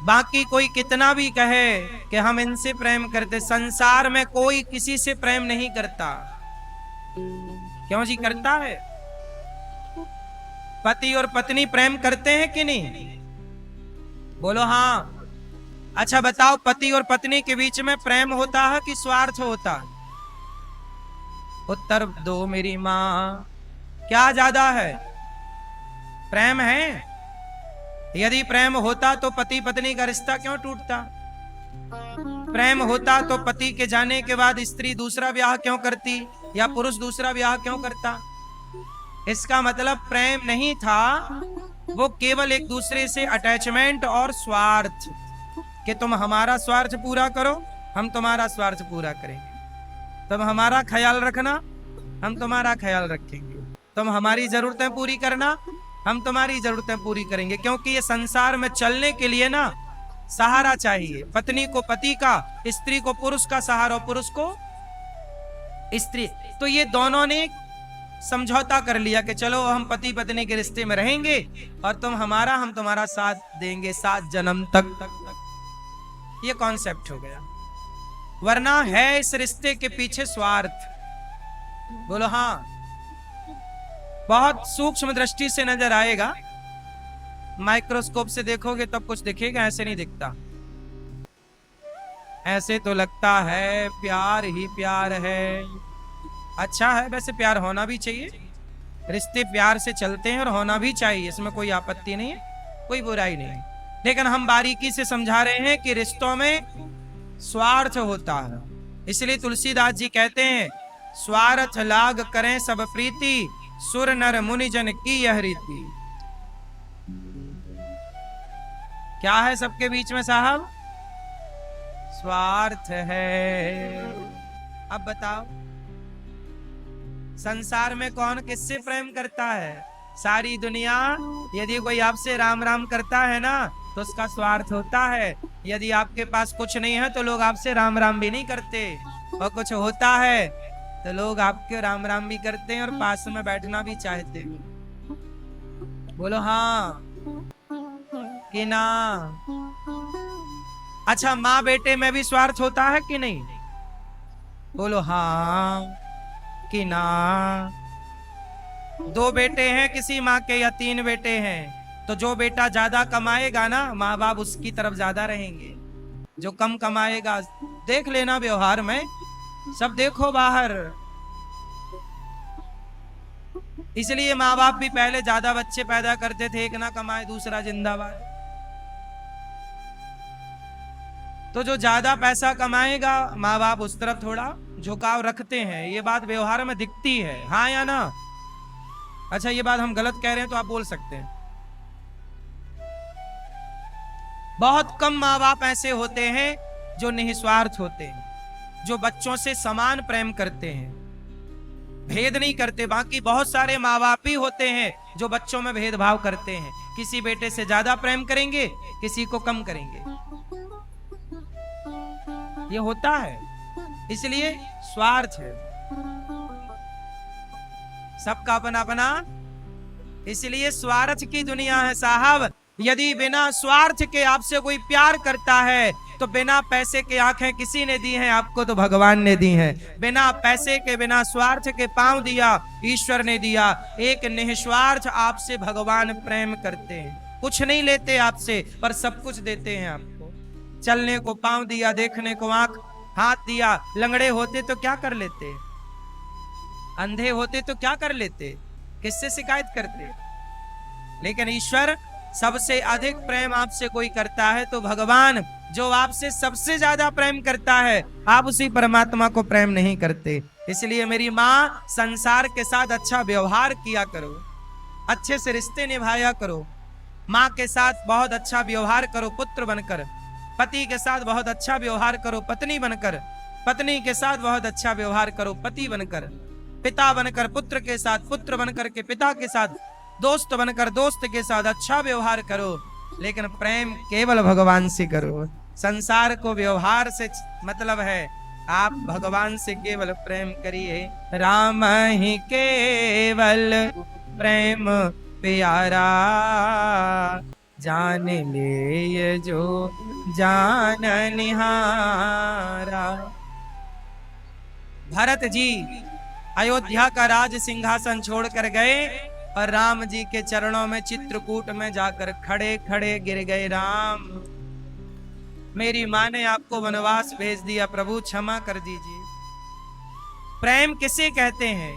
बाकी कोई कितना भी कहे कि हम इनसे प्रेम करते, संसार में कोई किसी से प्रेम नहीं करता। क्यों जी? करता है। पति और पत्नी प्रेम करते हैं कि नहीं? बोलो हाँ। अच्छा बताओ, पति और पत्नी के बीच में प्रेम होता है कि स्वार्थ होता है? उत्तर दो मेरी माँ। क्या ज्यादा है? प्रेम है। यदि प्रेम होता तो पति पत्नी का रिश्ता क्यों टूटता? प्रेम होता तो पति के जाने के बाद स्त्री दूसरा ब्याह क्यों करती, या पुरुष दूसरा ब्याह क्यों करता? इसका मतलब प्रेम नहीं था, वो केवल एक दूसरे से अटैचमेंट और स्वार्थ, कि तुम हमारा स्वार्थ पूरा करो, हम तुम्हारा स्वार्थ पूरा करेंगे। तुम हमारा ख्याल रखना, हम तुम्हारा ख्याल रखेंगे। तुम हमारी जरूरतें पूरी करना, हम तुम्हारी जरूरतें पूरी करेंगे। क्योंकि ये संसार में चलने के लिए ना सहारा चाहिए। पत्नी को पति का, स्त्री को पुरुष का सहारा, पुरुष को स्त्री। तो ये दोनों ने समझौता कर लिया कि चलो हम पति पत्नी के रिश्ते में रहेंगे और तुम हमारा, हम तुम्हारा साथ देंगे 7 जन्म तक। ये कॉन्सेप्ट हो गया। वरना है इस रिश्ते के पीछे स्वार्थ। बोलो हाँ। बहुत सूक्ष्म दृष्टि से नजर आएगा, माइक्रोस्कोप से देखोगे तब कुछ दिखेगा, ऐसे नहीं दिखता। ऐसे तो लगता है प्यार ही प्यार है। अच्छा है, वैसे प्यार होना भी चाहिए, रिश्ते प्यार से चलते हैं और होना भी चाहिए, इसमें कोई आपत्ति नहीं है, कोई बुराई नहीं है। लेकिन हम बारीकी से समझा रहे हैं कि रिश्तों में स्वार्थ होता है। इसलिए तुलसीदास जी कहते हैं, स्वार्थ लाग करें सब प्रीति, सुर नर मुनि जन की यह रीति। क्या है सबके बीच में साहब? स्वार्थ है। अब बताओ, संसार में कौन किससे प्रेम करता है? सारी दुनिया। यदि कोई आपसे राम राम करता है ना तो उसका स्वार्थ होता है। यदि आपके पास कुछ नहीं है तो लोग आपसे राम राम भी नहीं करते, और कुछ होता है तो लोग आपके राम राम भी करते हैं और पास में बैठना भी चाहते हैं। बोलो हाँ कि ना? अच्छा, माँ बेटे में भी स्वार्थ होता है कि नहीं? बोलो हाँ कि ना। दो बेटे हैं किसी माँ के या तीन बेटे हैं, तो जो बेटा ज्यादा कमाएगा ना, माँ बाप उसकी तरफ ज्यादा रहेंगे। जो कम कमाएगा, देख लेना व्यवहार में, सब देखो बाहर। इसलिए माँ बाप भी पहले ज्यादा बच्चे पैदा करते थे, एक ना कमाए दूसरा जिंदाबाद। तो जो ज्यादा पैसा कमाएगा, माँ बाप उस तरफ थोड़ा झुकाव रखते हैं। ये बात व्यवहार में दिखती है, हाँ या ना? अच्छा, ये बात हम गलत कह रहे हैं तो आप बोल सकते हैं। बहुत कम माँ बाप ऐसे होते हैं जो निस्वार्थ होते हैं, जो बच्चों से समान प्रेम करते हैं, भेद नहीं करते। बाकी बहुत सारे माँ बाप ही होते हैं जो बच्चों में भेदभाव करते हैं, किसी बेटे से ज्यादा प्रेम करेंगे, किसी को कम करेंगे। ये होता है, इसलिए स्वार्थ है, सबका अपना अपना, इसलिए स्वार्थ की दुनिया है साहब। यदि बिना स्वार्थ के आपसे कोई प्यार करता है तो बिना पैसे के आंखें किसी ने दी हैं आपको, तो भगवान ने दी हैं। बिना पैसे के, बिना स्वार्थ के पांव दिया ईश्वर ने दिया। एक निस्वार्थ आपसे भगवान प्रेम करते हैं, कुछ नहीं लेते आपसे, पर सब कुछ देते हैं आपको। चलने को पांव दिया, देखने को आंख, हाथ दिया। लंगड़े होते तो क्या कर लेते, अंधे होते तो क्या कर लेते, किससे शिकायत करते? लेकिन ईश्वर सबसे अधिक प्रेम आपसे कोई करता है तो भगवान जो आपसे सबसे ज्यादा प्रेम करता है, आप उसी परमात्मा को प्रेम नहीं करते। इसलिए मेरी माँ, संसार के साथ अच्छा व्यवहार किया करो, अच्छे से रिश्ते निभाया करो। माँ के साथ बहुत अच्छा व्यवहार करो पुत्र बनकर, पति के साथ बहुत अच्छा व्यवहार करो पत्नी बनकर, पत्नी के साथ बहुत अच्छा व्यवहार करो पति बनकर, पिता बनकर पुत्र के साथ, पुत्र बनकर के पिता के साथ, दोस्त बनकर दोस्त के साथ अच्छा व्यवहार करो। लेकिन प्रेम केवल भगवान से करो। संसार को व्यवहार से मतलब है, आप भगवान से केवल प्रेम करिए। राम ही केवल प्रेम प्यारा, जान ले ये जो जान निहारा। भरत जी अयोध्या का राज सिंहासन छोड़कर गए और राम जी के चरणों में चित्रकूट में जाकर खड़े खड़े गिर गए। राम, मेरी माँ ने आपको वनवास भेज दिया, प्रभु क्षमा कर दीजिए। प्रेम किसे कहते हैं?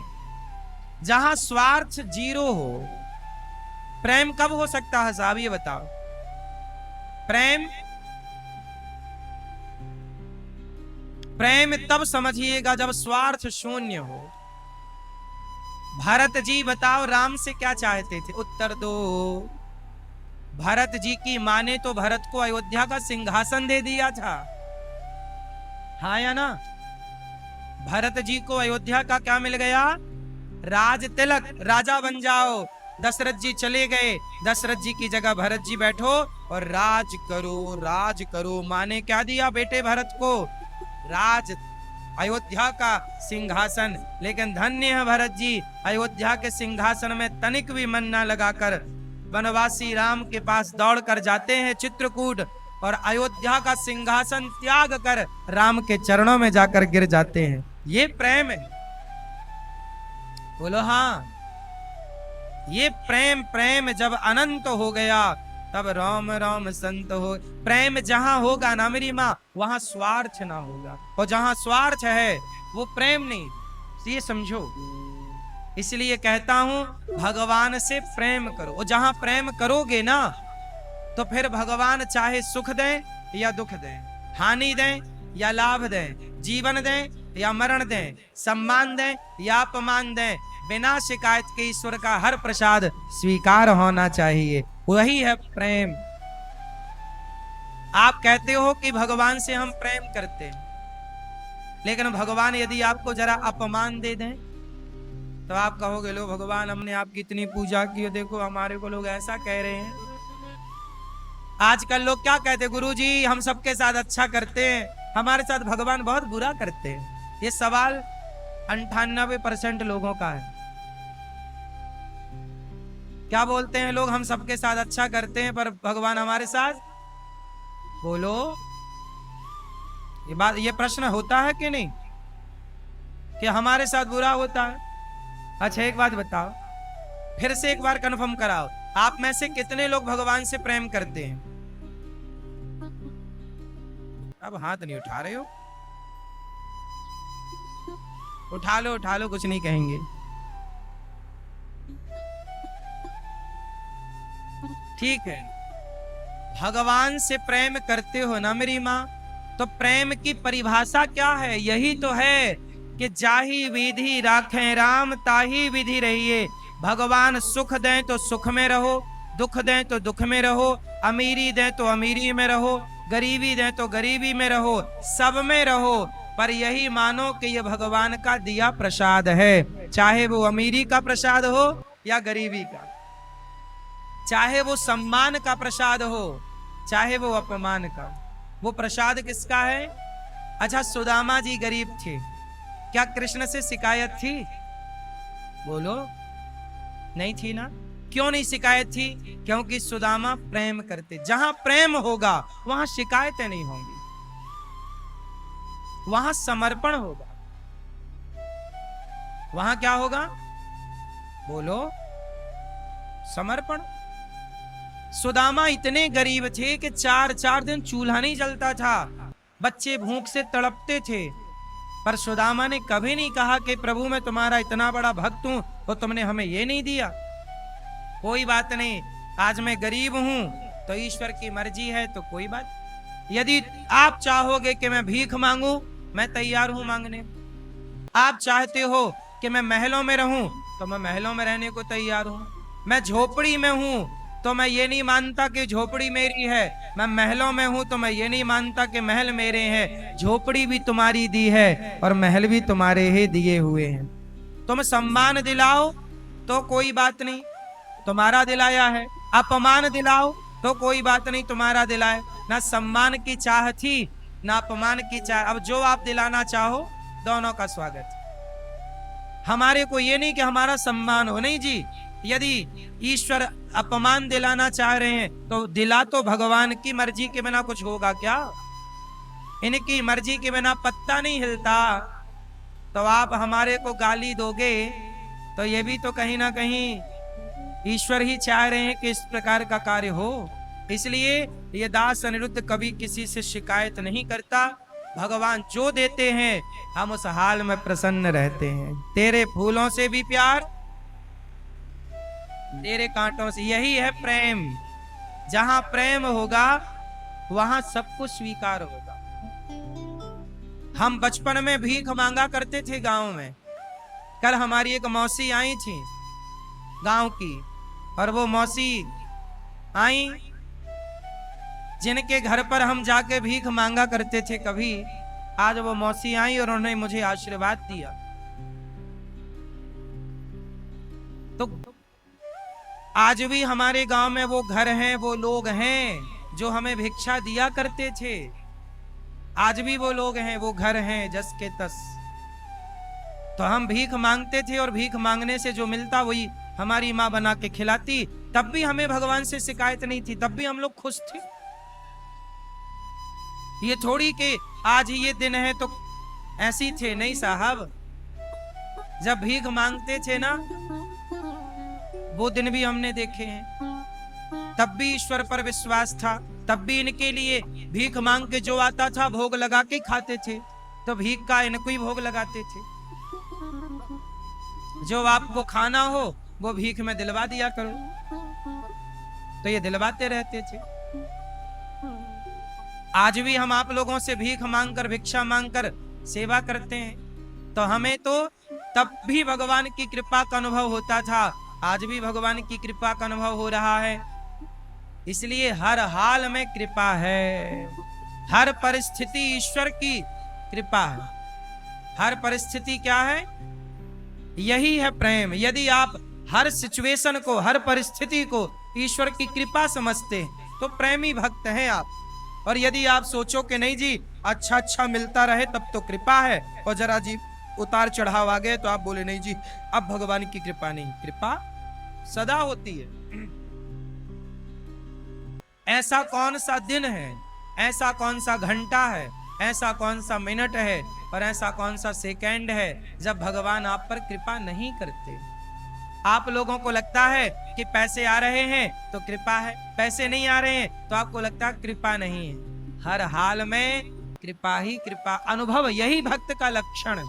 जहां स्वार्थ जीरो हो। प्रेम कब हो सकता है साहब, ये बताओ? प्रेम तब समझिएगा जब स्वार्थ शून्य हो। भरत जी बताओ राम से क्या चाहते थे, उत्तर दो। भरत जी की मां ने तो भरत को अयोध्या का सिंहासन दे दिया था, हाँ या ना? भरत जी को अयोध्या का क्या मिल गया? राज तिलक, राजा बन जाओ। दशरथ जी चले गए, दशरथ जी की जगह भरत जी बैठो और राज करो, राज करो। मां ने क्या दिया बेटे भरत को? राज, अयोध्या का सिंहासन। लेकिन धन्य है भरत जी, अयोध्या के सिंहासन में तनिक भी मन न लगाकर वनवासी राम के पास दौड़ कर जाते हैं चित्रकूट, और अयोध्या का सिंहासन त्याग कर राम के चरणों में जाकर गिर जाते हैं। ये प्रेम है, बोलो हाँ। ये प्रेम जब अनंत हो गया तब राम राम संत हो। प्रेम जहां होगा ना मेरी माँ, वहां स्वार्थ ना होगा, और जहां स्वार्थ है वो प्रेम नहीं, ये समझो। इसलिए कहता हूं भगवान से प्रेम करो, और जहां प्रेम करोगे ना तो फिर भगवान चाहे सुख दें या दुख दें, हानि दें या लाभ दें, जीवन दें या मरण दें, सम्मान दें या अपमान दें, बिना शिकायत के ईश्वर का हर प्रसाद स्वीकार होना चाहिए। वही है प्रेम। आप कहते हो कि भगवान से हम प्रेम करते हैं, लेकिन भगवान यदि आपको जरा अपमान दे दें तो आप कहोगे लो भगवान हमने आपकी इतनी पूजा की, देखो हमारे को लोग ऐसा कह रहे हैं। आजकल लोग क्या कहते, गुरुजी हम सबके साथ अच्छा करते हैं, हमारे साथ भगवान बहुत बुरा करते हैं। ये सवाल 98% लोगों का है। क्या बोलते हैं लोग, हम सबके साथ अच्छा करते हैं पर भगवान हमारे साथ, बोलो ये बात, ये प्रश्न होता है कि नहीं? कि हमारे साथ बुरा होता है? अच्छा एक बात बताओ, फिर से एक बार कंफर्म कराओ, आप में से कितने लोग भगवान से प्रेम करते हैं? अब हाथ नहीं उठा रहे हो, उठा लो, कुछ नहीं कहेंगे। ठीक है, भगवान से प्रेम करते हो ना मेरी माँ, तो प्रेम की परिभाषा क्या है? यही तो है कि जाही विधि राखें राम ताही विधि रहिए। भगवान सुख दें तो सुख में रहो, दुख दें तो दुख में रहो, अमीरी दें तो अमीरी में रहो, गरीबी दें तो गरीबी में रहो, सब में रहो, पर यही मानो कि यह भगवान का दिया प्रसाद है। चाहे वो अमीरी का प्रसाद हो या गरीबी का, चाहे वो सम्मान का प्रसाद हो चाहे वो अपमान का, वो प्रसाद किसका है? अच्छा, सुदामा जी गरीब थे, क्या कृष्ण से शिकायत थी? बोलो, नहीं थी ना। क्यों नहीं शिकायत थी? क्योंकि सुदामा प्रेम करते। जहां प्रेम होगा वहां शिकायतें नहीं होंगी, वहां समर्पण होगा। वहां क्या होगा? बोलो, समर्पण। सुदामा इतने गरीब थे कि 4 दिन चूल्हा नहीं जलता था, बच्चे भूख से तड़पते थे, पर सुदामा ने कभी नहीं कहा कि प्रभु मैं तुम्हारा इतना बड़ा भक्त हूं तो तुमने हमें ये नहीं दिया। कोई बात नहीं, आज मैं गरीब हूं तो ईश्वर की मर्जी है, तो कोई बात। यदि आप चाहोगे कि मैं भीख मांगू, मैं तैयार हूं मांगने। आप चाहते हो कि मैं महलों में रहूं, तो मैं महलों में रहने को तैयार हूं। मैं झोपड़ी में हूं तो मैं ये नहीं मानता कि झोपड़ी मेरी है। मैं महलों में हूं तो मैं ये नहीं मानता कि महल मेरे हैं। झोपड़ी भी तुम्हारी दी है और महल भी तुम्हारे ही दिए हुए हैं। तुम सम्मान दिलाओ तो कोई बात नहीं, तुम्हारा दिलाया है। अपमान दिलाओ तो कोई बात नहीं, तुम्हारा दिलाए। ना सम्मान की चाह थी ना अपमान की चाह। अब जो आप दिलाना चाहो, दोनों का स्वागत। हमारे को ये नहीं कि हमारा सम्मान हो, नहीं जी। यदि ईश्वर अपमान दिलाना चाह रहे हैं तो दिला, तो भगवान की मर्जी के बिना कुछ होगा क्या? इनकी मर्जी के बिना पत्ता नहीं हिलता। तो आप हमारे को गाली दोगे तो ये भी तो कहीं ना कहीं ईश्वर ही चाह रहे हैं कि इस प्रकार का कार्य हो। इसलिए ये दास अनिरुद्ध कभी किसी से शिकायत नहीं करता। भगवान जो देते हैं हम उस हाल में प्रसन्न रहते हैं। तेरे फूलों से भी प्यार, तेरे कांटों से। यही है प्रेम। जहां प्रेम होगा वहां सब कुछ स्वीकार होगा। हम बचपन में भीख मांगा करते थे गांव में। कल हमारी एक मौसी आई थी गांव की, और वो मौसी आई जिनके घर पर हम जाके भीख मांगा करते थे कभी। आज वो मौसी आई और उन्होंने मुझे आशीर्वाद दिया। तो आज भी हमारे गांव में वो घर हैं, वो लोग हैं जो हमें भिक्षा दिया करते थे। आज भी वो लोग हैं, वो घर हैं जस के तस। तो हम भीख मांगते थे और भीख मांगने से जो मिलता वही हमारी माँ बना के खिलाती। तब भी हमें भगवान से शिकायत नहीं थी, तब भी हम लोग खुश थे। ये थोड़ी कि आज ये दिन है तो ऐसी थे, नहीं साहब। जब भीख मांगते थे ना, वो दिन भी हमने देखे हैं। तब भी ईश्वर पर विश्वास था, तब भी इनके लिए भीख मांग के जो आता था भोग लगा के खाते थे। तो भीख का इनको ही भोग लगाते थे। जो आपको खाना हो वो भीख में दिलवा दिया करो, तो ये दिलवाते रहते थे। आज भी हम आप लोगों से भीख मांगकर, भिक्षा मांगकर सेवा करते हैं। तो हमें तो तब भी भगवान की कृपा का अनुभव होता था, आज भी भगवान की कृपा का अनुभव हो रहा है। इसलिए हर हाल में कृपा है, हर परिस्थिति ईश्वर की कृपा है। हर परिस्थिति क्या है? यही है प्रेम। यदि आप हर सिचुएशन को, हर परिस्थिति को ईश्वर की कृपा समझते हैं तो प्रेमी भक्त हैं आप। और यदि आप सोचो कि नहीं जी अच्छा मिलता रहे तब तो कृपा है, और जरा जी उतार चढ़ाव आ गए तो आप बोले नहीं जी अब भगवान की कृपा नहीं। कृपा सदा होती है। ऐसा कौन सा दिन है, ऐसा कौन सा घंटा है, ऐसा कौन सा मिनट है और ऐसा कौन सा सेकंड है जब भगवान आप पर कृपा नहीं करते। आप लोगों को लगता है कि पैसे आ रहे हैं तो कृपा है, पैसे नहीं आ रहे हैं तो आपको लगता है कृपा नहीं है। हर हाल में कृपा ही कृपा, अनुभव यही भक्त का लक्षण।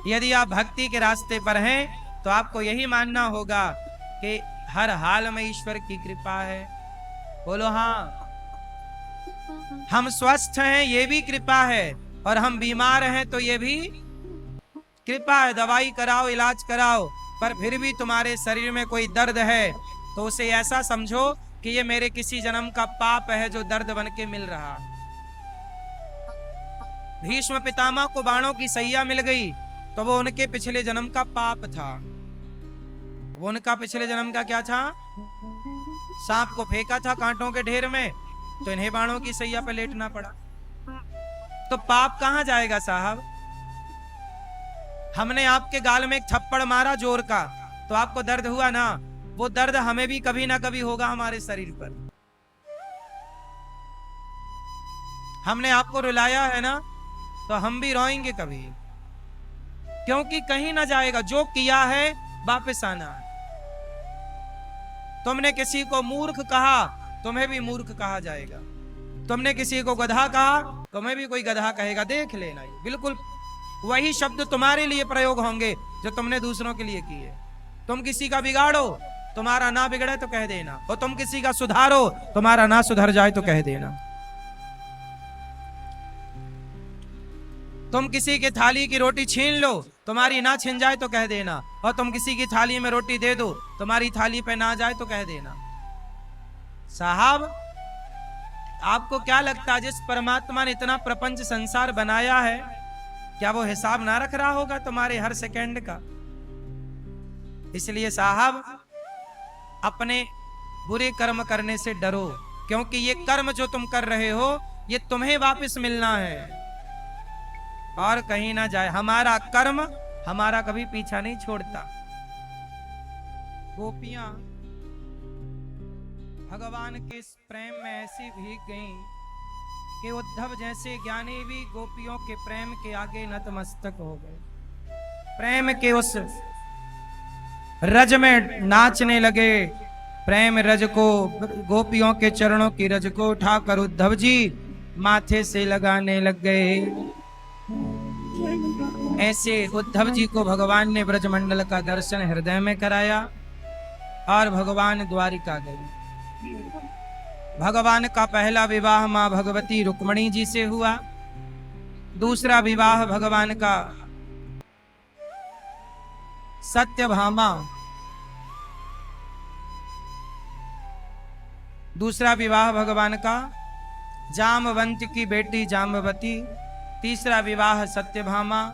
यदि आप भक्ति के रास्ते पर हैं तो आपको यही मानना होगा कि हर हाल में ईश्वर की कृपा है। बोलो हाँ। हम स्वस्थ हैं ये भी कृपा है, और हम बीमार हैं तो ये भी कृपा है। दवाई कराओ, इलाज कराओ, पर फिर भी तुम्हारे शरीर में कोई दर्द है तो उसे ऐसा समझो कि ये मेरे किसी जन्म का पाप है जो दर्द बन के मिल रहा। भीष्म पितामह को बाणों की सैया मिल गई तो वो उनके पिछले जन्म का पाप था। वो उनका पिछले जन्म का क्या था? सांप को फेंका था कांटों के ढेर में तो इन्हें बाणों की सैया पर लेटना पड़ा। तो पाप कहां जाएगा साहब? हमने आपके गाल में एक थप्पड़ मारा जोर का तो आपको दर्द हुआ ना, वो दर्द हमें भी कभी ना कभी होगा हमारे शरीर पर। हमने आपको रुलाया है ना तो हम भी रोएंगे कभी, क्योंकि कहीं ना जाएगा। जो किया है वापस आना। तुमने किसी को मूर्ख कहा, तुम्हें भी मूर्ख कहा जाएगा। तुमने किसी को गधा कहा, तुम्हें भी कोई गधा कहेगा। देख लेना, बिल्कुल वही शब्द तुम्हारे लिए प्रयोग होंगे जो तुमने दूसरों के लिए किए। तुम किसी का बिगाड़ो, तुम्हारा ना बिगड़े तो कह देना, और तुम किसी का सुधारो, तुम्हारा ना सुधर जाए तो कह देना। तुम किसी की थाली की रोटी छीन लो, तुम्हारी ना छिन जाए तो कह देना, और तुम किसी की थाली में रोटी दे दो, तुम्हारी थाली पे ना जाए तो कह देना। साहब, आपको क्या लगता है जिस परमात्मा ने इतना प्रपंच संसार बनाया है, क्या वो हिसाब ना रख रहा होगा तुम्हारे हर सेकंड का? इसलिए साहब, अपने बुरे कर्म करने से डरो, क्योंकि ये कर्म जो तुम कर रहे हो ये तुम्हें वापस मिलना है और कहीं ना जाए। हमारा कर्म हमारा कभी पीछा नहीं छोड़ता। गोपियां भगवान के इस प्रेम में ऐसी भीग गईं कि उद्धव जैसे ज्ञानी भी गोपियों के प्रेम के आगे नतमस्तक हो गए। प्रेम के उस रज में नाचने लगे। प्रेम रज को, गोपियों के चरणों की रज को उठाकर उद्धव जी माथे से लगाने लग गए। ऐसे उद्धव जी को भगवान ने ब्रजमंडल का दर्शन हृदय में कराया और भगवान द्वारिका गए। भगवान का पहला विवाह मां भगवती रुक्मणी जी से हुआ। दूसरा विवाह भगवान का सत्यभामा, दूसरा विवाह भगवान का जामवंत की बेटी जाम्बवती। तीसरा विवाह सत्यभामा।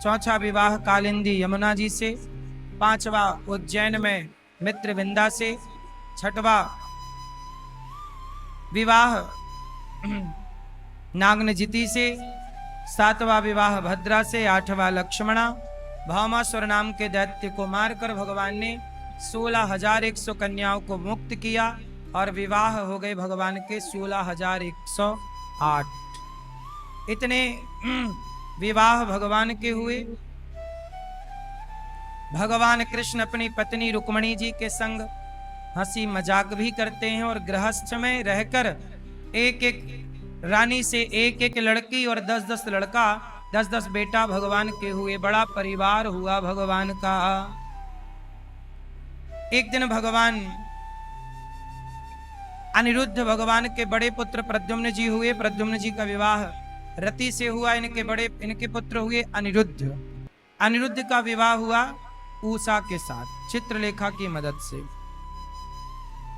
चौथा विवाह कालिंदी यमुना जी से। पांचवा उज्जैन में मित्रविंदा से। छठवा विवाह नागनजिति से। सातवां विवाह भद्रा से। आठवां लक्ष्मणा। भामासुर नाम के दैत्य को मारकर भगवान ने 16,100 कन्याओं को मुक्त किया और विवाह हो गए भगवान के 16,108। इतने विवाह भगवान के हुए। भगवान कृष्ण अपनी पत्नी रुक्मणी जी के संग हंसी मजाक भी करते हैं और गृहस्थ में रहकर एक एक रानी से एक एक लड़की और 10-10 लड़का, 10-10 बेटा भगवान के हुए। बड़ा परिवार हुआ भगवान का। एक दिन भगवान अनिरुद्ध, भगवान के बड़े पुत्र प्रद्युम्न जी हुए। प्रद्युम्न जी का विवाह रति से हुआ। इनके पुत्र हुए अनिरुद्ध। अनिरुद्ध का विवाह हुआ ऊषा के साथ चित्रलेखा की मदद से।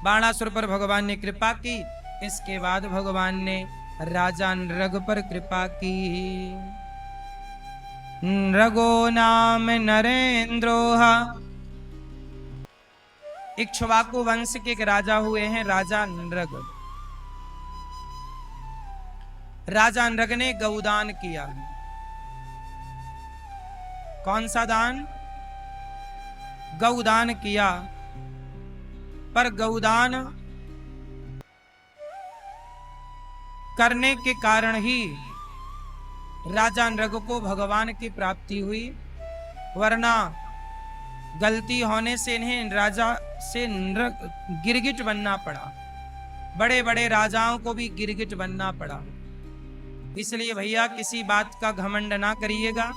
बाणासुर पर भगवान ने कृपा की। इसके बाद भगवान ने राजा नृग पर कृपा की। नृगो नाम नरेंद्रोहा। इक्ष्वाकु वंश के एक राजा हुए हैं राजा नृग। राजा नृग ने गौदान किया। कौन सा दान? गौदान किया। पर गौदान करने के कारण ही राजा नृग को भगवान की प्राप्ति हुई, वरना गलती होने से इन्हें राजा से गिरगिट बनना पड़ा। बड़े बड़े राजाओं को भी गिरगिट बनना पड़ा। इसलिए भैया किसी बात का घमंड ना करिएगा।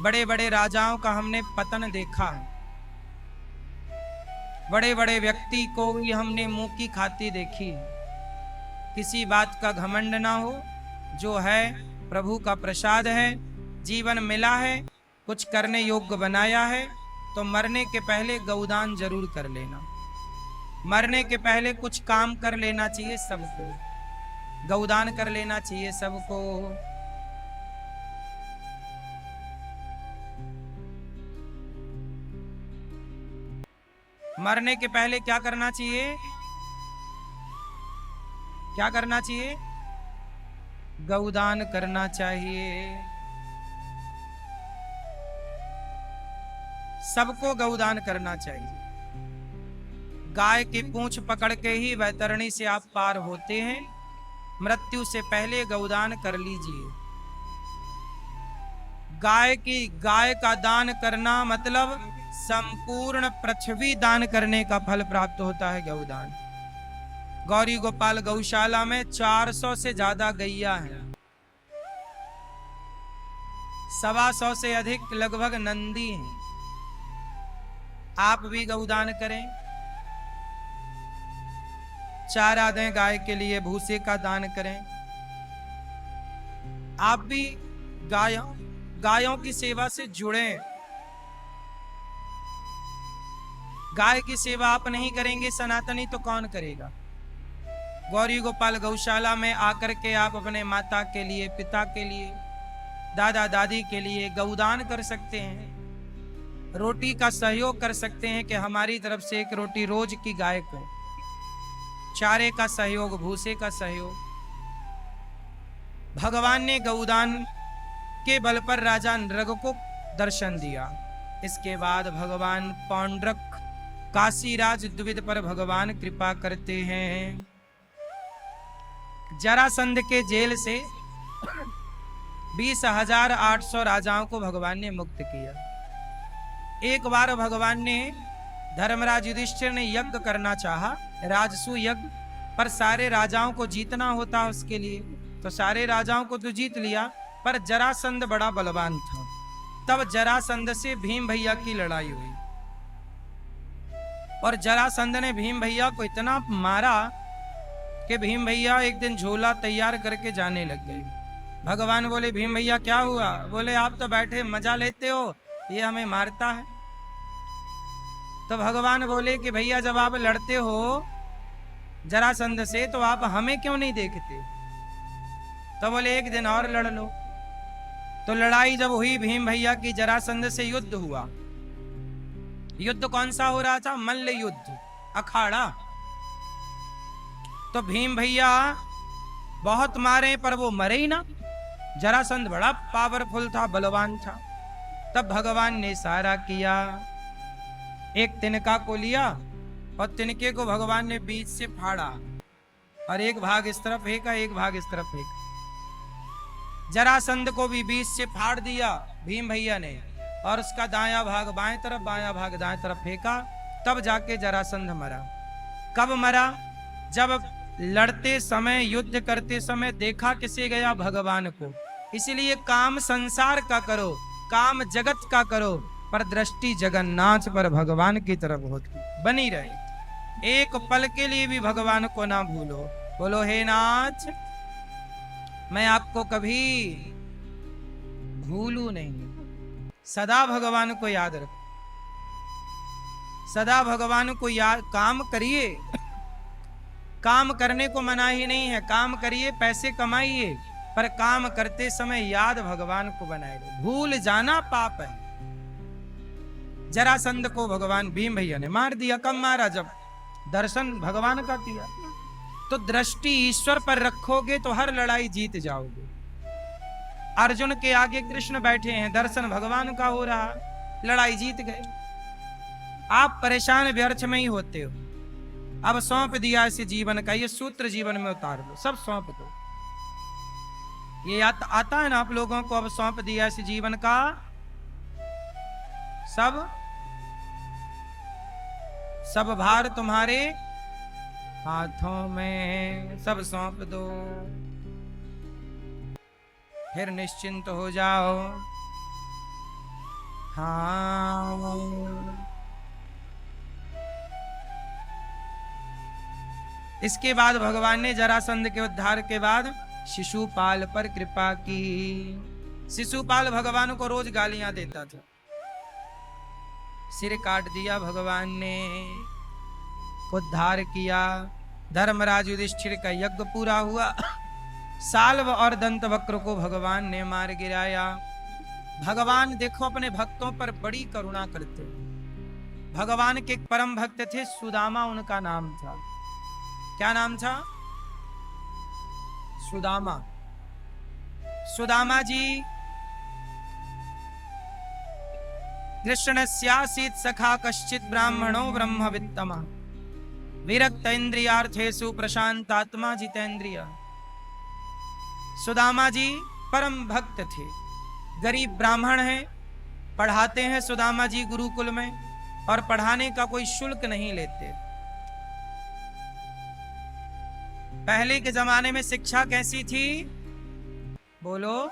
बड़े बड़े राजाओं का हमने पतन देखा है, बड़े बड़े व्यक्ति को भी हमने मुंह की खाती देखी है। किसी बात का घमंड ना हो, जो है प्रभु का प्रसाद है। जीवन मिला है, कुछ करने योग्य बनाया है, तो मरने के पहले गौदान जरूर कर लेना। मरने के पहले कुछ काम कर लेना चाहिए सबको, गौदान कर लेना चाहिए सबको। मरने के पहले क्या करना चाहिए? क्या करना चाहिए? गौदान करना चाहिए। सबको गौदान करना चाहिए। गाय की पूंछ पकड़ के ही वैतरणी से आप पार होते हैं। मृत्यु से पहले गौदान कर लीजिए। गाय का दान करना मतलब संपूर्ण पृथ्वी दान करने का फल प्राप्त होता है गौदान। गौरी गोपाल गौशाला में 400 से ज्यादा गैया है, 125 से अधिक लगभग नंदी हैं। आप भी गौदान करें, चारा दें गाय के लिए, भूसे का दान करें। आप भी गायों की सेवा से जुड़े। गाय की सेवा आप नहीं करेंगे सनातनी तो कौन करेगा? गौरी गोपाल गौशाला में आकर के आप अपने माता के लिए, पिता के लिए, दादा दादी के लिए गौदान कर सकते हैं। रोटी का सहयोग कर सकते हैं कि हमारी तरफ से एक रोटी रोज की गाय को, चारे का सहयोग, भूसे का सहयोग। भगवान ने गौदान के बल पर राजा नृग को दर्शन दिया। इसके बाद भगवान पौंड्रक काशीराज द्विविद पर भगवान कृपा करते हैं। जरासंध के जेल से 20,800 राजाओं को भगवान ने मुक्त किया। एक बार भगवान ने धर्मराज युधिष्ठिर ने यज्ञ करना चाहा, राजसू यज्ञ, पर सारे राजाओं को जीतना होता उसके लिए, तो सारे राजाओं को तो जीत लिया, पर जरासंध बड़ा बलवान था। तब जरासंध से भीम भैया की लड़ाई हुई और जरासंध ने भीम भैया को इतना मारा कि भीम भैया एक दिन झोला तैयार करके जाने लग गए। भगवान बोले, भीम भैया क्या हुआ? बोले, आप तो बैठे मजा लेते हो, ये हमें मारता है। तो भगवान बोले कि भैया जब आप लड़ते हो जरासंध से तो आप हमें क्यों नहीं देखते? तो बोले, एक दिन और लड़ लो। तो लड़ाई जब हुई भीम भैया की, जरासंध से युद्ध हुआ। युद्ध कौन सा हो रहा था? मल्ल युद्ध, अखाड़ा। तो भीम भैया बहुत मारे पर वो मरे ही ना। जरासंध बड़ा पावरफुल था, बलवान था। तब भगवान ने इशारा किया, एक तिनका को लिया और तिनके को भगवान ने बीच से फाड़ा और एक भाग इस तरफ फेंका, एक भाग इस तरफ फेंका। जरासंध को भी बीच से फाड़ दिया भीम भैया ने और उसका दायां भाग बाएं तरफ, बायां भाग दाएं तरफ फेंका। तब जाके जरासंध मरा। कब मरा? जब लड़ते समय, युद्ध करते समय देखा किसे गया? भगवान को। इसलिए काम संसार का करो, काम जगत का करो, पर दृष्टि जगन्नाथ पर भगवान की तरफ होती बनी रहे। एक पल के लिए भी भगवान को ना भूलो। बोलो, हे नाथ, मैं आपको कभी भूलू नहीं। सदा भगवान को याद रखो, सदा भगवान को याद। काम करिए, काम करने को मना ही नहीं है, काम करिए, पैसे कमाइए, पर काम करते समय याद भगवान को बनाए रहो। भूल जाना पाप है। जरासंध को भगवान भीम भैया ने मार दिया। कब मारा? जब दर्शन भगवान का किया। तो दृष्टि ईश्वर पर रखोगे तो हर लड़ाई जीत जाओगे। अर्जुन के आगे कृष्ण बैठे हैं, दर्शन भगवान का हो रहा, लड़ाई जीत गए। आप परेशान व्यर्थ में ही होते हो। अब सौंप दिया इसे जीवन का, ये सूत्र जीवन में उतार लो, सब सौंप दो। ये आता है ना आप लोगों को, अब सौंप दिया इस जीवन का सब भार तुम्हारे हाथों में, सब सौंप दो, फिर निश्चिंत हो जाओ। हाँ, इसके बाद भगवान ने जरासंध के उद्धार के बाद शिशुपाल पर कृपा की। शिशुपाल भगवान को रोज गालियां देता था, सिर काट दिया भगवान ने, उद्धार किया। धर्मराज युधिष्ठिर का यज्ञ पूरा हुआ। साल्व और दंत वक्र को भगवान ने मार गिराया। भगवान देखो अपने भक्तों पर बड़ी करुणा करते। भगवान के एक परम भक्त थे, सुदामा उनका नाम था। क्या नाम था? सुदामा। सुदामा जी कृष्णस्यासीत् सखा कश्चित् ब्राह्मणो ब्रह्मवित्तम विरक्त इंद्रियार्थेषु प्रशांतात्मा जितेंद्रिय। सुदामा जी परम भक्त थे, गरीब ब्राह्मण हैं, पढ़ाते हैं सुदामा जी गुरुकुल में, और पढ़ाने का कोई शुल्क नहीं लेते। पहले के जमाने में शिक्षा कैसी थी? बोलो,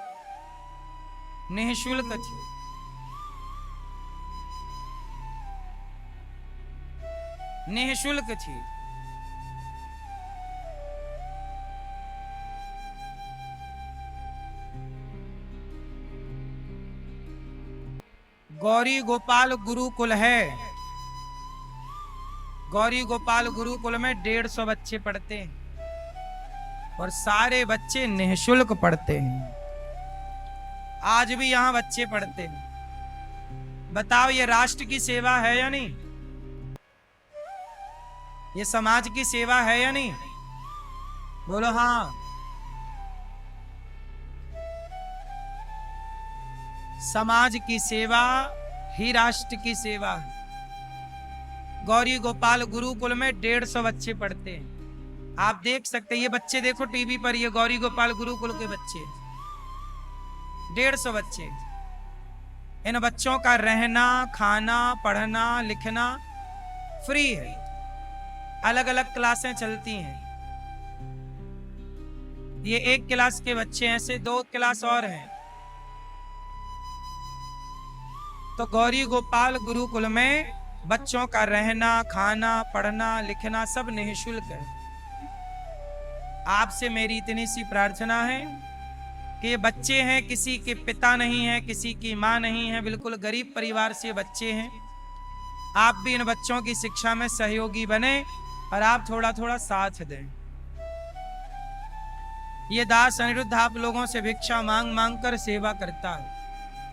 निःशुल्क थी। निःशुल्क थी। गौरी गोपाल गुरुकुल है। गौरी गोपाल गुरुकुल में 150 बच्चे पढ़ते हैं और सारे बच्चे निःशुल्क पढ़ते हैं। आज भी यहां बच्चे पढ़ते हैं। बताओ, ये राष्ट्र की सेवा है या नहीं? ये समाज की सेवा है या नहीं? बोलो हाँ। समाज की सेवा ही राष्ट्र की सेवा है। गौरी गोपाल गुरुकुल में 150 बच्चे पढ़ते हैं। आप देख सकते हैं, ये बच्चे देखो टीवी पर, ये गौरी गोपाल गुरुकुल के बच्चे, 150 बच्चे। इन बच्चों का रहना, खाना, पढ़ना, लिखना फ्री है। अलग अलग क्लासें चलती हैं। ये एक क्लास के बच्चे हैं, ऐसे 2 क्लास और हैं। तो गौरी गोपाल गुरुकुल में बच्चों का रहना, खाना, पढ़ना, लिखना सब निःशुल्क है। आपसे मेरी इतनी सी प्रार्थना है कि ये बच्चे हैं, किसी के पिता नहीं है, किसी की माँ नहीं है, बिल्कुल गरीब परिवार से बच्चे हैं। आप भी इन बच्चों की शिक्षा में सहयोगी बने और आप थोड़ा थोड़ा साथ दें। ये दास अनिरुद्ध आप लोगों से भिक्षा मांग मांग कर सेवा करता है।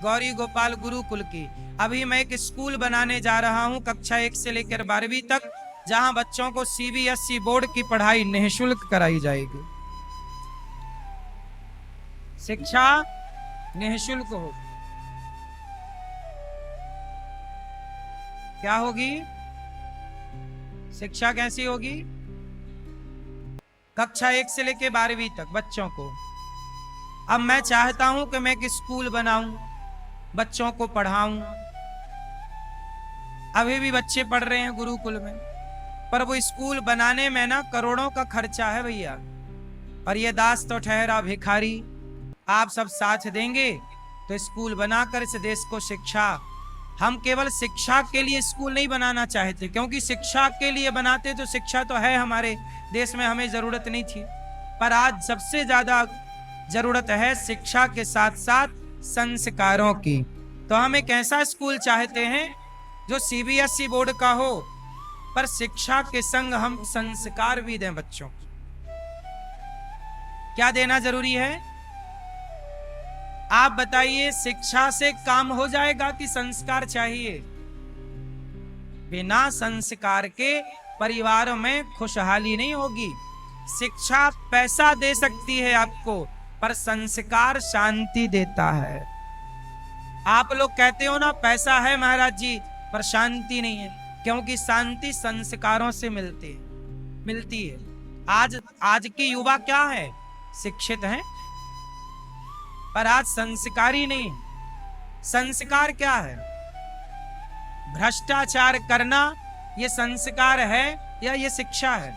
गौरी गोपाल गुरुकुल की अभी मैं एक स्कूल बनाने जा रहा हूं, कक्षा 1 से लेकर 12वीं तक, जहां बच्चों को CBSE बोर्ड की पढ़ाई निःशुल्क कराई जाएगी। शिक्षा निःशुल्क हो। क्या होगी? शिक्षा कैसी होगी? कक्षा 1 से लेकर 12वीं तक बच्चों को। अब मैं चाहता हूं कि मैं एक स्कूल बनाऊं, बच्चों को पढ़ाऊं। अभी भी बच्चे पढ़ रहे हैं गुरुकुल में, पर वो स्कूल बनाने में ना करोड़ों का खर्चा है भैया। और ये दास तो ठहरा भिखारी। आप सब साथ देंगे तो स्कूल बनाकर इस देश को शिक्षा, हम केवल शिक्षा के लिए स्कूल नहीं बनाना चाहते, क्योंकि शिक्षा के लिए बनाते तो शिक्षा तो है हमारे देश में, हमें जरूरत नहीं थी। पर आज सबसे ज्यादा जरूरत है शिक्षा के साथ साथ संस्कारों की। तो हम एक ऐसा स्कूल चाहते हैं जो CBSE बोर्ड का हो, पर शिक्षा के संग हम संस्कार भी दें बच्चों को। क्या देना जरूरी है? आप बताइए, शिक्षा से काम हो जाएगा कि संस्कार चाहिए? बिना संस्कार के परिवार में खुशहाली नहीं होगी। शिक्षा पैसा दे सकती है आपको, पर संस्कार शांति देता है। आप लोग कहते हो ना पैसा है महाराज जी, पर शांति नहीं है, क्योंकि शांति संस्कारों से मिलती है। आज की युवा क्या है? शिक्षित हैं, पर आज संस्कारी नहीं। संस्कार क्या है? भ्रष्टाचार करना ये संस्कार है या ये शिक्षा है?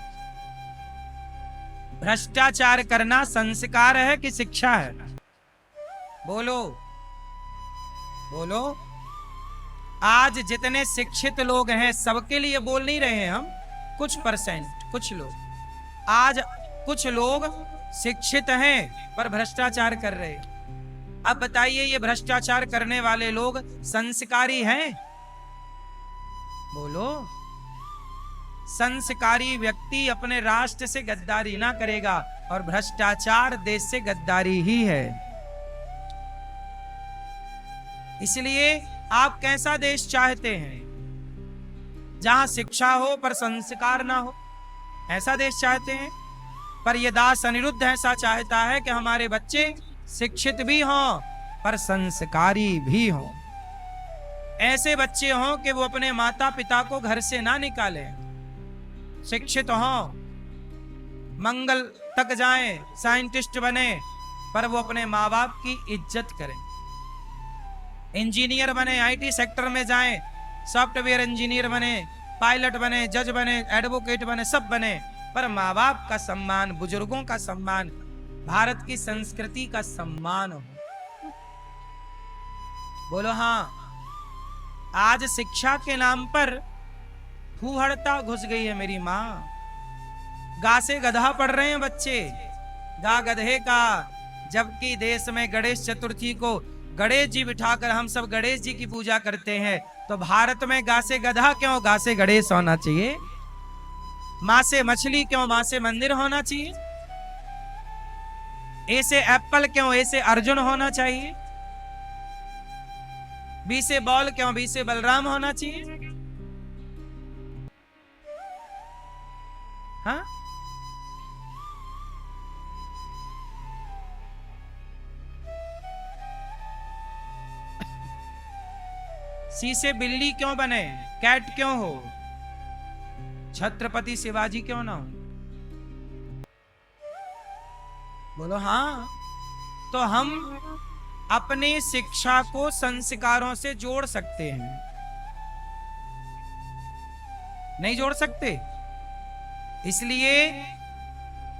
भ्रष्टाचार करना संस्कार है कि शिक्षा है? बोलो बोलो। आज जितने शिक्षित लोग हैं, सबके लिए बोल नहीं रहे हैं हम, कुछ परसेंट, कुछ लोग। आज कुछ लोग शिक्षित हैं पर भ्रष्टाचार कर रहे हैं। अब बताइए, ये भ्रष्टाचार करने वाले लोग संस्कारी हैं? बोलो। संस्कारी व्यक्ति अपने राष्ट्र से गद्दारी ना करेगा, और भ्रष्टाचार देश से गद्दारी ही है। इसलिए आप कैसा देश चाहते हैं? जहां शिक्षा हो पर संस्कार ना हो, ऐसा देश चाहते हैं? पर यह दास अनिरुद्ध ऐसा चाहता है कि हमारे बच्चे शिक्षित भी हों पर संस्कारी भी हों। ऐसे बच्चे हों कि वो अपने माता पिता को घर से ना निकालें, शिक्षित हों, मंगल तक जाएं, साइंटिस्ट बने, पर वो अपने माँ बाप की इज्जत करें। इंजीनियर बने, आईटी सेक्टर में जाएं, सॉफ्टवेयर इंजीनियर बने, पायलट बने, जज बने, एडवोकेट बने, सब बने, पर माँ बाप का सम्मान, बुजुर्गों का सम्मान, भारत की संस्कृति का सम्मान हो। बोलो हाँ। आज शिक्षा के नाम पर फूहड़ता घुस गई है मेरी माँ। गा से गधा पढ़ रहे हैं बच्चे, गा गधे का। जबकि देश में गणेश चतुर्थी को गणेश जी बिठाकर हम सब गणेश जी की पूजा करते हैं, तो भारत में गा से गधा क्यों? गा से गणेश होना चाहिए। माँ से मछली क्यों? माँ से मंदिर होना चाहिए। ए से एप्पल क्यों? ए से अर्जुन होना चाहिए। बी से बॉल क्यों? बी से बलराम होना चाहिए। हाँ, सी से बिल्ली क्यों बने? कैट क्यों हो? छत्रपति शिवाजी क्यों ना हो? बोलो हाँ। तो हम अपनी शिक्षा को संस्कारों से जोड़ सकते हैं, नहीं जोड़ सकते? इसलिए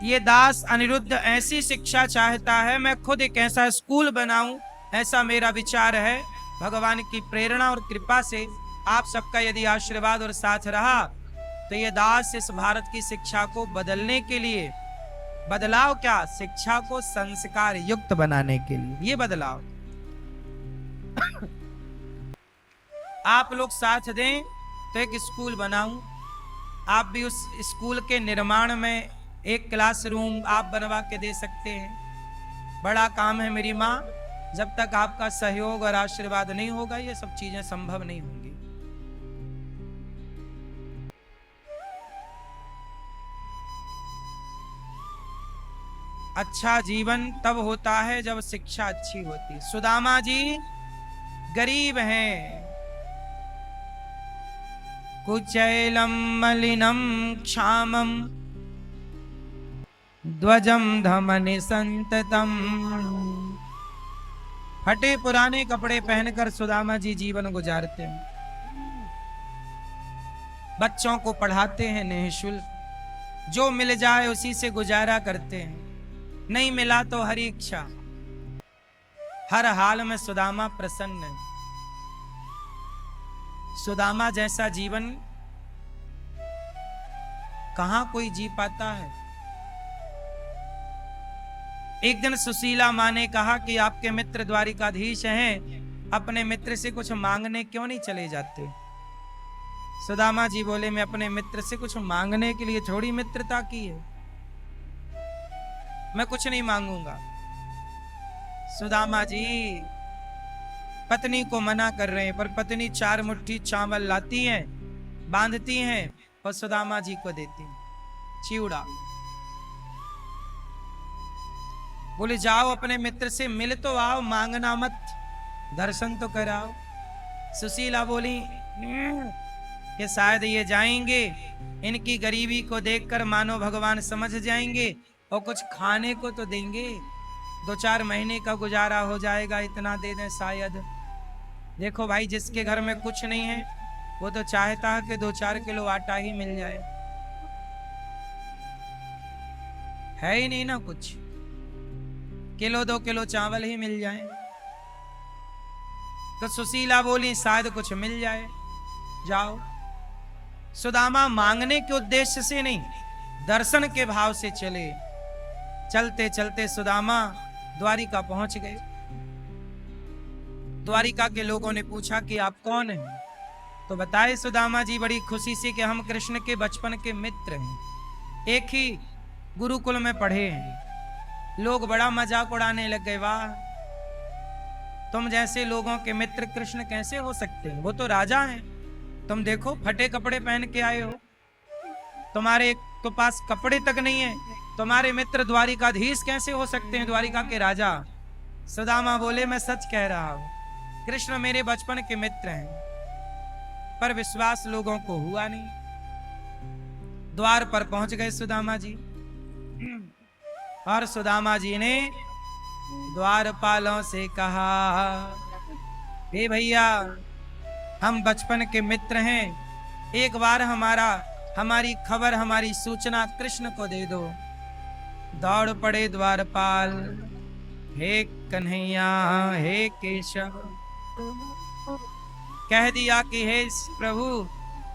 ये दास अनिरुद्ध ऐसी शिक्षा चाहता है। मैं खुद एक ऐसा स्कूल बनाऊं, ऐसा मेरा विचार है। भगवान की प्रेरणा और कृपा से आप सबका यदि आशीर्वाद और साथ रहा तो ये दास इस भारत की शिक्षा को बदलने के लिए, बदलाव क्या, शिक्षा को संस्कार युक्त बनाने के लिए, ये बदलाव आप लोग साथ दें तो एक स्कूल बनाऊं। आप भी उस स्कूल के निर्माण में एक क्लासरूम आप बनवा के दे सकते हैं। बड़ा काम है मेरी माँ। जब तक आपका सहयोग और आशीर्वाद नहीं होगा, ये सब चीजें संभव नहीं होंगी। अच्छा जीवन तब होता है जब शिक्षा अच्छी होती है। सुदामा जी गरीब हैं, कुचैलम मलिनम क्षामम ध्वजम धमनि संततम। फटे पुराने कपड़े पहनकर सुदामा जी जीवन गुजारते हैं। बच्चों को पढ़ाते हैं निःशुल्क, जो मिल जाए उसी से गुजारा करते हैं। नहीं मिला तो हरी इच्छा। हर हाल में सुदामा प्रसन्न है। सुदामा जैसा जीवन कहां कोई जी पाता है। एक दिन सुशीला माँ ने कहा कि आपके मित्र द्वारिकाधीश हैं, अपने मित्र से कुछ मांगने क्यों नहीं चले जाते? सुदामा जी बोले, मैं अपने मित्र से कुछ मांगने के लिए थोड़ी मित्रता की है, मैं कुछ नहीं मांगूंगा। सुदामा जी पत्नी को मना कर रहे हैं, पर पत्नी 4 मुट्ठी चावल लाती हैं, बांधती हैं और सुदामा जी को देती हैं, चिवड़ा। बोले जाओ अपने मित्र से मिल तो आओ, मांगना मत, दर्शन तो कराओ। सुशीला बोली कि शायद ये जाएंगे, इनकी गरीबी को देखकर मानो भगवान समझ जाएंगे और कुछ खाने को तो देंगे। 2-4 महीने का गुजारा हो जाएगा, इतना दे दें शायद। देखो भाई, जिसके घर में कुछ नहीं है वो तो चाहता है कि 2-4 किलो आटा ही मिल जाए, है ही नहीं ना कुछ, 1-2 किलो चावल ही मिल जाए। तो सुशीला बोली शायद कुछ मिल जाए, जाओ। सुदामा मांगने के उद्देश्य से नहीं, दर्शन के भाव से चले। चलते चलते सुदामा द्वारिका पहुंच गए। द्वारिका के लोगों ने पूछा कि आप कौन हैं? तो बताए सुदामा जी बड़ी खुशी से कि हम कृष्ण के बचपन के मित्र हैं, एक ही गुरुकुल में पढ़े हैं। लोग बड़ा मजाक उड़ाने लग गए, वाह, तुम जैसे लोगों के मित्र कृष्ण कैसे हो सकते हैं? वो तो राजा हैं, तुम देखो फटे कपड़े पहन के आए हो, तुम्हारे तो पास कपड़े तक नहीं है, तुम्हारे मित्र द्वारिकाधीश कैसे हो सकते हैं, द्वारिका के राजा? सुदामा बोले मैं सच कह रहा हूं, कृष्ण मेरे बचपन के मित्र हैं, पर विश्वास लोगों को हुआ नहीं। द्वार पर पहुंच गए सुदामा जी, और सुदामा जी ने द्वारपालों से कहा, हे भैया, हम बचपन के मित्र हैं, एक बार हमारी खबर, हमारी सूचना कृष्ण को दे दो। दौड़ पड़े द्वारपाल, हे कन्हैया, हे केशव, कह दिया कि हे प्रभु,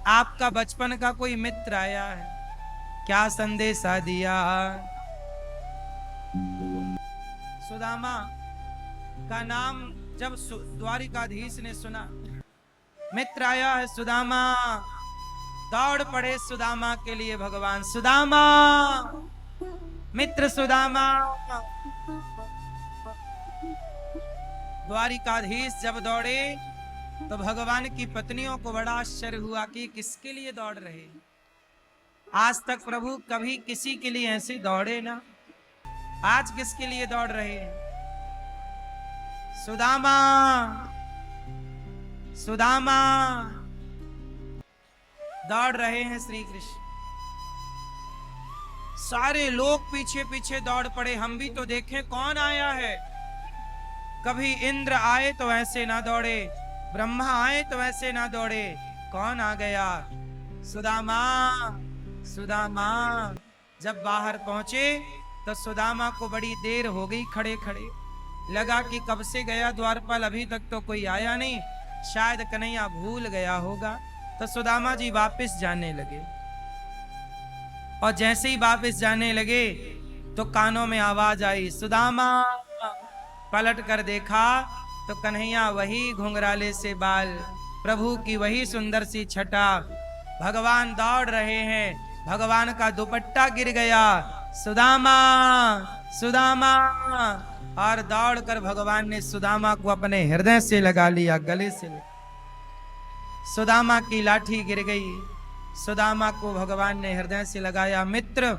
आपका बचपन का कोई मित्र आया है, क्या संदेशा दिया? सुदामा का नाम जब द्वारिकाधीश ने सुना, मित्र आया है सुदामा, दौड़ पड़े सुदामा के लिए भगवान। सुदामा, मित्र सुदामा। द्वारिकाधीश जब दौड़े तो भगवान की पत्नियों को बड़ा आश्चर्य हुआ कि किसके लिए दौड़ रहे। आज तक प्रभु कभी किसी के लिए ऐसे दौड़े ना, आज किसके लिए दौड़ रहे हैं? सुदामा, सुदामा दौड़ रहे हैं श्री कृष्ण। सारे लोग पीछे पीछे दौड़ पड़े, हम भी तो देखें कौन आया है। कभी इंद्र आए तो ऐसे ना दौड़े, ब्रह्मा आए तो ऐसे ना दौड़े, कौन आ गया? सुदामा, सुदामा। जब बाहर पहुंचे तो सुदामा को बड़ी देर हो गई खड़े खड़े, लगा कि कब से गया द्वारपाल, अभी तक तो कोई आया नहीं, शायद कन्हैया भूल गया होगा। तो सुदामा जी वापस जाने लगे, और जैसे ही वापस जाने लगे तो कानों में आवाज आई, सुदामा। पलट कर देखा तो कन्हैया वही घुंघराले से बाल, प्रभु की वही सुंदर सी छटा, भगवान दौड़ रहे हैं, भगवान का दुपट्टा गिर गया, सुदामा, सुदामा। और दौड़कर भगवान ने सुदामा को अपने हृदय से लगा लिया, गले से। सुदामा की लाठी गिर गई, सुदामा को भगवान ने हृदय से लगाया। मित्र,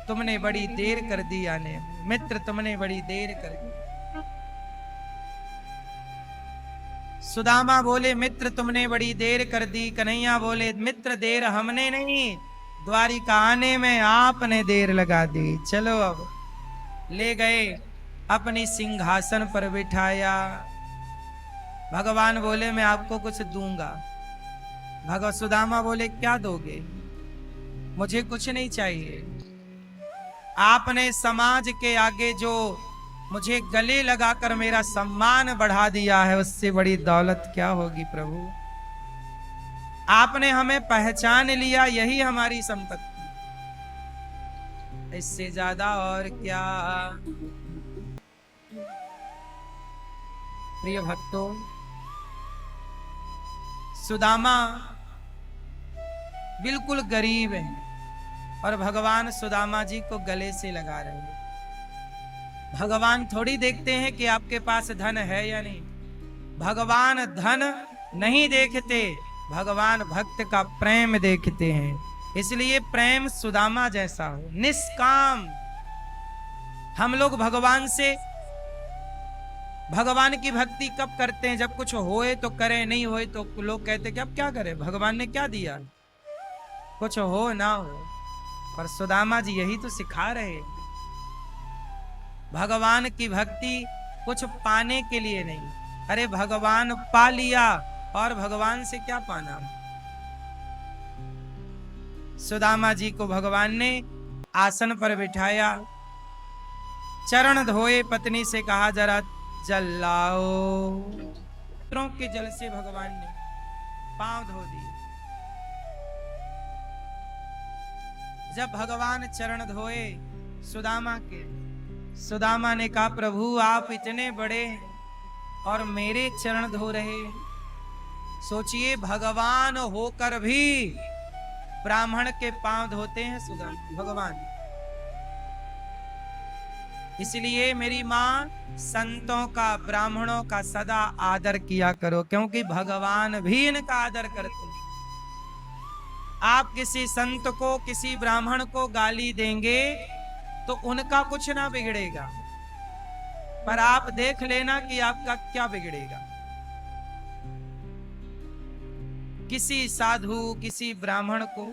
तुमने बड़ी देर कर दी आने में, मित्र तुमने बड़ी देर कर दी। सुदामा बोले, मित्र तुमने बड़ी देर कर दी। कन्हैया बोले, मित्र देर हमने नहीं, द्वारिका आने में आपने देर लगा दी। चलो अब। ले गए, अपनी सिंहासन पर बिठाया। भगवान बोले, मैं आपको कुछ दूंगा। सुदामा बोले, क्या दोगे? मुझे कुछ नहीं चाहिए, आपने समाज के आगे जो मुझे गले लगाकर मेरा सम्मान बढ़ा दिया है, उससे बड़ी दौलत क्या होगी प्रभु। आपने हमें पहचान लिया, यही हमारी संपत्ति, इससे ज्यादा और क्या। प्रिय भक्तों, सुदामा बिल्कुल गरीब है, और भगवान सुदामा जी को गले से लगा रहे हैं। भगवान थोड़ी देखते हैं कि आपके पास धन है या नहीं, भगवान धन नहीं देखते, भगवान भक्त का प्रेम देखते हैं। इसलिए प्रेम सुदामा जैसा हो, निष्काम। हम लोग भगवान से, भगवान की भक्ति कब करते हैं? जब कुछ होए तो करें, नहीं होए तो लोग कहते कि अब क्या करें, भगवान ने क्या दिया, कुछ हो ना हो। पर सुदामा जी यही तो सिखा रहे हैं। भगवान की भक्ति कुछ पाने के लिए नहीं, अरे भगवान पा लिया और भगवान से क्या पाना। सुदामा जी को भगवान ने आसन पर बिठाया, चरण धोए, पत्नी से कहा जरा जल लाओ। नेत्रों के जल से भगवान ने पांव धो दिए। जब भगवान चरण धोए सुदामा के, सुदामा ने कहा प्रभु आप इतने बड़े और मेरे चरण धो रहे। सोचिए भगवान होकर भी ब्राह्मण के पांव धोते हैं सुदामा भगवान। इसलिए मेरी मां संतों का, ब्राह्मणों का सदा आदर किया करो, क्योंकि भगवान भी इनका आदर करते हैं। आप किसी संत को, किसी ब्राह्मण को गाली देंगे तो उनका कुछ ना बिगड़ेगा, पर आप देख लेना कि आपका क्या बिगड़ेगा। किसी साधु, किसी ब्राह्मण को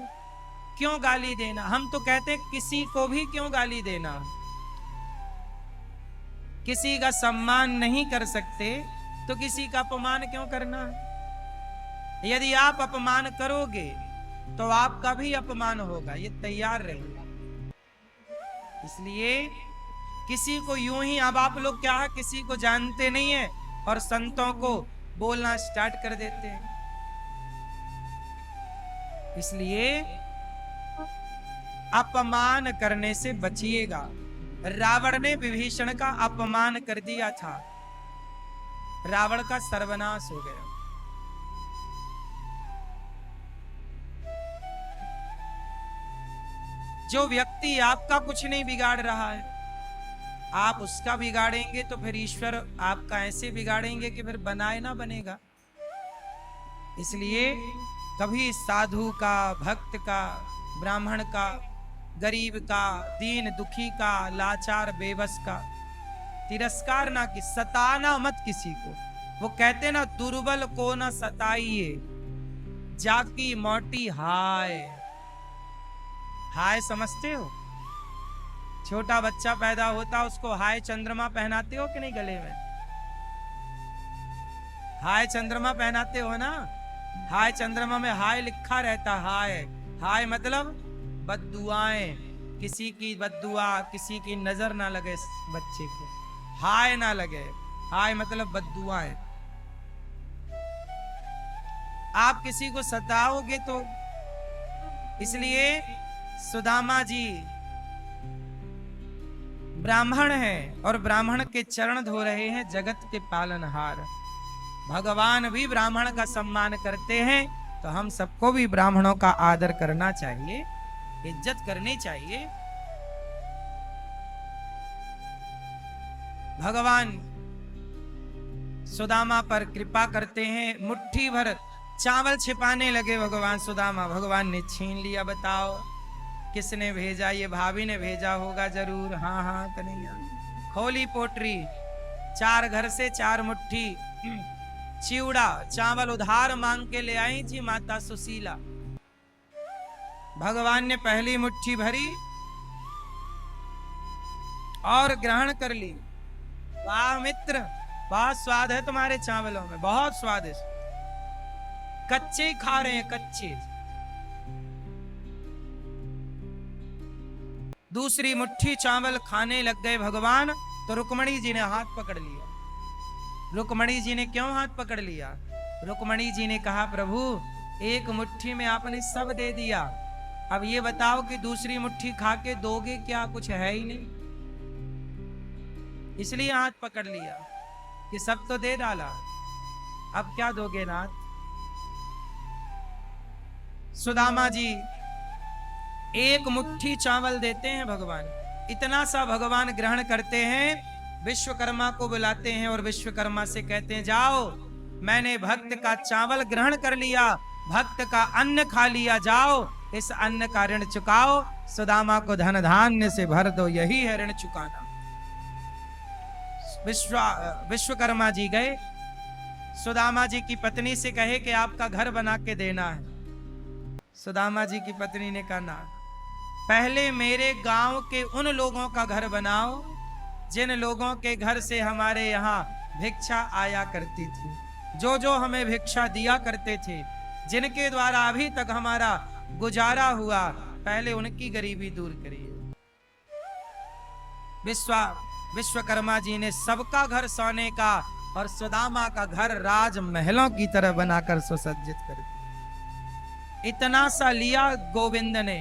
क्यों गाली देना। हम तो कहते हैं किसी को भी क्यों गाली देना। किसी का सम्मान नहीं कर सकते तो किसी का अपमान क्यों करना। यदि आप अपमान करोगे तो आपका भी अपमान होगा, ये तैयार रहिए। इसलिए किसी को यूं ही, अब आप लोग क्या है, किसी को जानते नहीं है और संतों को बोलना स्टार्ट कर देते हैं। इसलिए अपमान करने से बचिएगा। रावण ने विभीषण का अपमान कर दिया था, रावण का सर्वनाश हो गया। जो व्यक्ति आपका कुछ नहीं बिगाड़ रहा है, आप उसका बिगाड़ेंगे तो फिर ईश्वर आपका ऐसे बिगाड़ेंगे कि फिर बनाए ना बनेगा। इसलिए कभी साधु का, भक्त का, ब्राह्मण का, गरीब का, दीन दुखी का, लाचार बेबस का तिरस्कार ना कि, सताना मत किसी को। वो कहते ना दुर्बल को ना सताइए, जाकी मोटी हाय। हाय समझते हो? छोटा बच्चा पैदा होता उसको हाय चंद्रमा पहनाते हो कि नहीं गले में? हाय चंद्रमा पहनाते हो ना। हाय चंद्रमा में हाय लिखा रहता। हाय, हाय मतलब बद्दुआएं, किसी की बद्दुआ, किसी की नजर ना लगे बच्चे को, हाय ना लगे। हाय मतलब बद्दुआएं। आप किसी को सताओगे तो, इसलिए सुदामा जी ब्राह्मण हैं और ब्राह्मण के चरण धो रहे हैं, जगत के पालनहार। भगवान भी ब्राह्मण का सम्मान करते हैं, तो हम सबको भी ब्राह्मणों का आदर करना चाहिए, इज्जत करनी चाहिए। भगवान सुदामा पर कृपा करते हैं। मुट्ठी भर चावल छिपाने लगे भगवान सुदामा, भगवान ने छीन लिया। बताओ किसने भेजा? ये भाभी ने भेजा होगा जरूर। हाँ हाँ कन्हैया। खोली पोटरी, 4 घर से 4 मुट्ठी चिवड़ा चावल उधार मांग के ले आई थी माता सुशीला। भगवान ने पहली मुट्ठी भरी और ग्रहण कर ली। वाह मित्र, बहुत स्वाद है तुम्हारे चावलों में, बहुत स्वादिष्ट। कच्चे खा रहे हैं, कच्चे। दूसरी मुट्ठी चावल खाने लग गए भगवान, तो रुक्मणी जी ने हाथ पकड़ लिया। रुक्मणी जी ने क्यों हाथ पकड़ लिया? रुक्मणी जी ने कहा प्रभु एक मुट्ठी में आपने सब दे दिया, अब ये बताओ कि दूसरी मुट्ठी खा के दोगे क्या? कुछ है ही नहीं। इसलिए हाथ पकड़ लिया कि सब तो दे डाला, अब क्या दोगे नाथ? सुदामा जी एक मुट्ठी चावल देते हैं भगवान, इतना सा भगवान ग्रहण करते हैं। विश्वकर्मा को बुलाते हैं और विश्वकर्मा से कहते हैं जाओ, मैंने भक्त का चावल ग्रहण कर लिया, भक्त का अन्न खा लिया, जाओ इस अन्न का ऋण चुकाओ, सुदामा को धन धान्य से भर दो, यही है ऋण चुकाना। विश्वकर्मा जी गए, सुदामा जी की पत्नी से कहे कि आपका घर बना के देना है। सुदामा जी की पत्नी ने कहा ना, पहले मेरे गांव के उन लोगों का घर बनाओ जिन लोगों के घर से हमारे यहाँ भिक्षा आया करती थी, जो जो हमें भिक्षा दिया करते थे, जिनके द्वारा अभी तक हमारा गुजारा हुआ, पहले उनकी गरीबी दूर करिए। विश्वकर्मा जी ने सबका घर सोने का और सुदामा का घर राजमहलों की तरह बनाकर सुसज्जित कर दिया। इतना सा लिया गोविंद ने,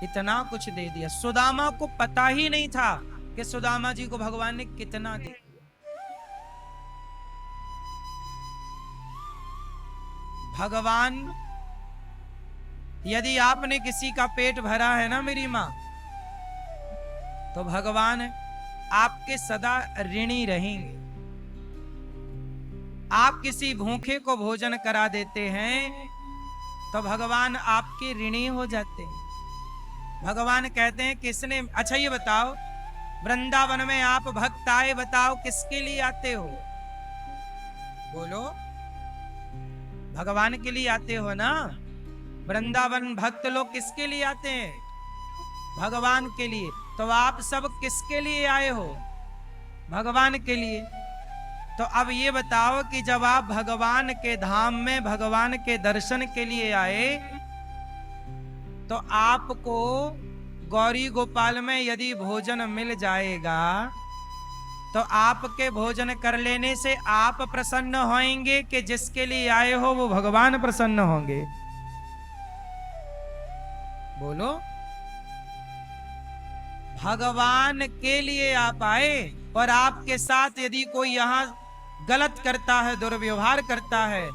इतना कुछ दे दिया। सुदामा को पता ही नहीं था कि सुदामा जी को भगवान ने कितना दे दिया। भगवान, यदि आपने किसी का पेट भरा है ना मेरी मां, तो भगवान आपके सदा ऋणी रहेंगे। आप किसी भूखे को भोजन करा देते हैं तो भगवान आपके ऋणी हो जाते हैं। भगवान कहते हैं किसने, अच्छा ये बताओ, वृंदावन में आप भक्त आए, बताओ किसके लिए आते हो? बोलो, भगवान के लिए आते हो ना? वृंदावन भक्त लोग किसके लिए आते हैं? भगवान के लिए। तो आप सब किसके लिए आए हो? भगवान के लिए। तो अब ये बताओ कि जब आप भगवान के धाम में भगवान के दर्शन के लिए आए, तो आपको गौरी गोपाल में यदि भोजन मिल जाएगा तो आपके भोजन कर लेने से आप प्रसन्न होंगे कि जिसके लिए आए हो वो भगवान प्रसन्न होंगे? बोलो। भगवान के लिए आप आए और आपके साथ यदि कोई यहाँ गलत करता है, दुर्व्यवहार करता है,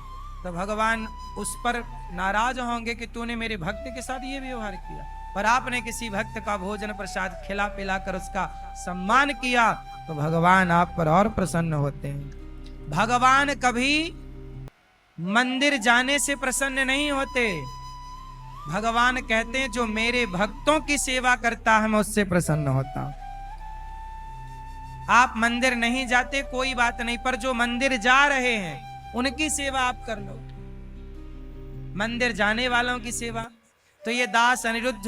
तो भगवान उस पर नाराज होंगे कि तूने मेरे भक्त के साथ ये व्यवहार किया। पर आपने किसी भक्त का भोजन प्रसाद खिला पिला कर उसका सम्मान किया तो भगवान आप पर और प्रसन्न होते हैं। भगवान कभी मंदिर जाने से प्रसन्न नहीं होते। भगवान कहते हैं जो मेरे भक्तों की सेवा करता है मैं उससे प्रसन्न होता हूं। आप मंदिर नहीं जाते कोई बात नहीं, पर जो मंदिर जा रहे हैं उनकी सेवा आप कर लो, मंदिर जाने वालों की सेवा। तो ये दास अनिरुद्ध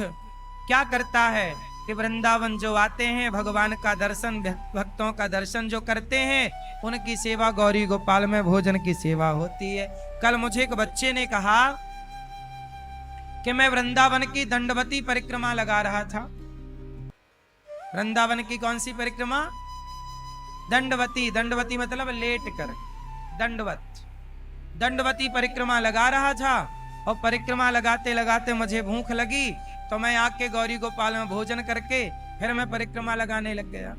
क्या करता है कि वृंदावन जो आते हैं भगवान का दर्शन, भक्तों का दर्शन जो करते हैं, उनकी सेवा, गौरी गोपाल में भोजन की सेवा होती है। कल मुझे एक बच्चे ने कहा कि मैं वृंदावन की दंडवती परिक्रमा लगा रहा था। वृंदावन की कौन सी परिक्रमा? दंडवती। दंडवती मतलब लेट कर, दंडवत। दंडवती परिक्रमा लगा रहा था और परिक्रमा लगाते लगाते मुझे भूख लगी तो मैं आके गौरी गोपाल में भोजन करके फिर मैं परिक्रमा लगाने लग गया।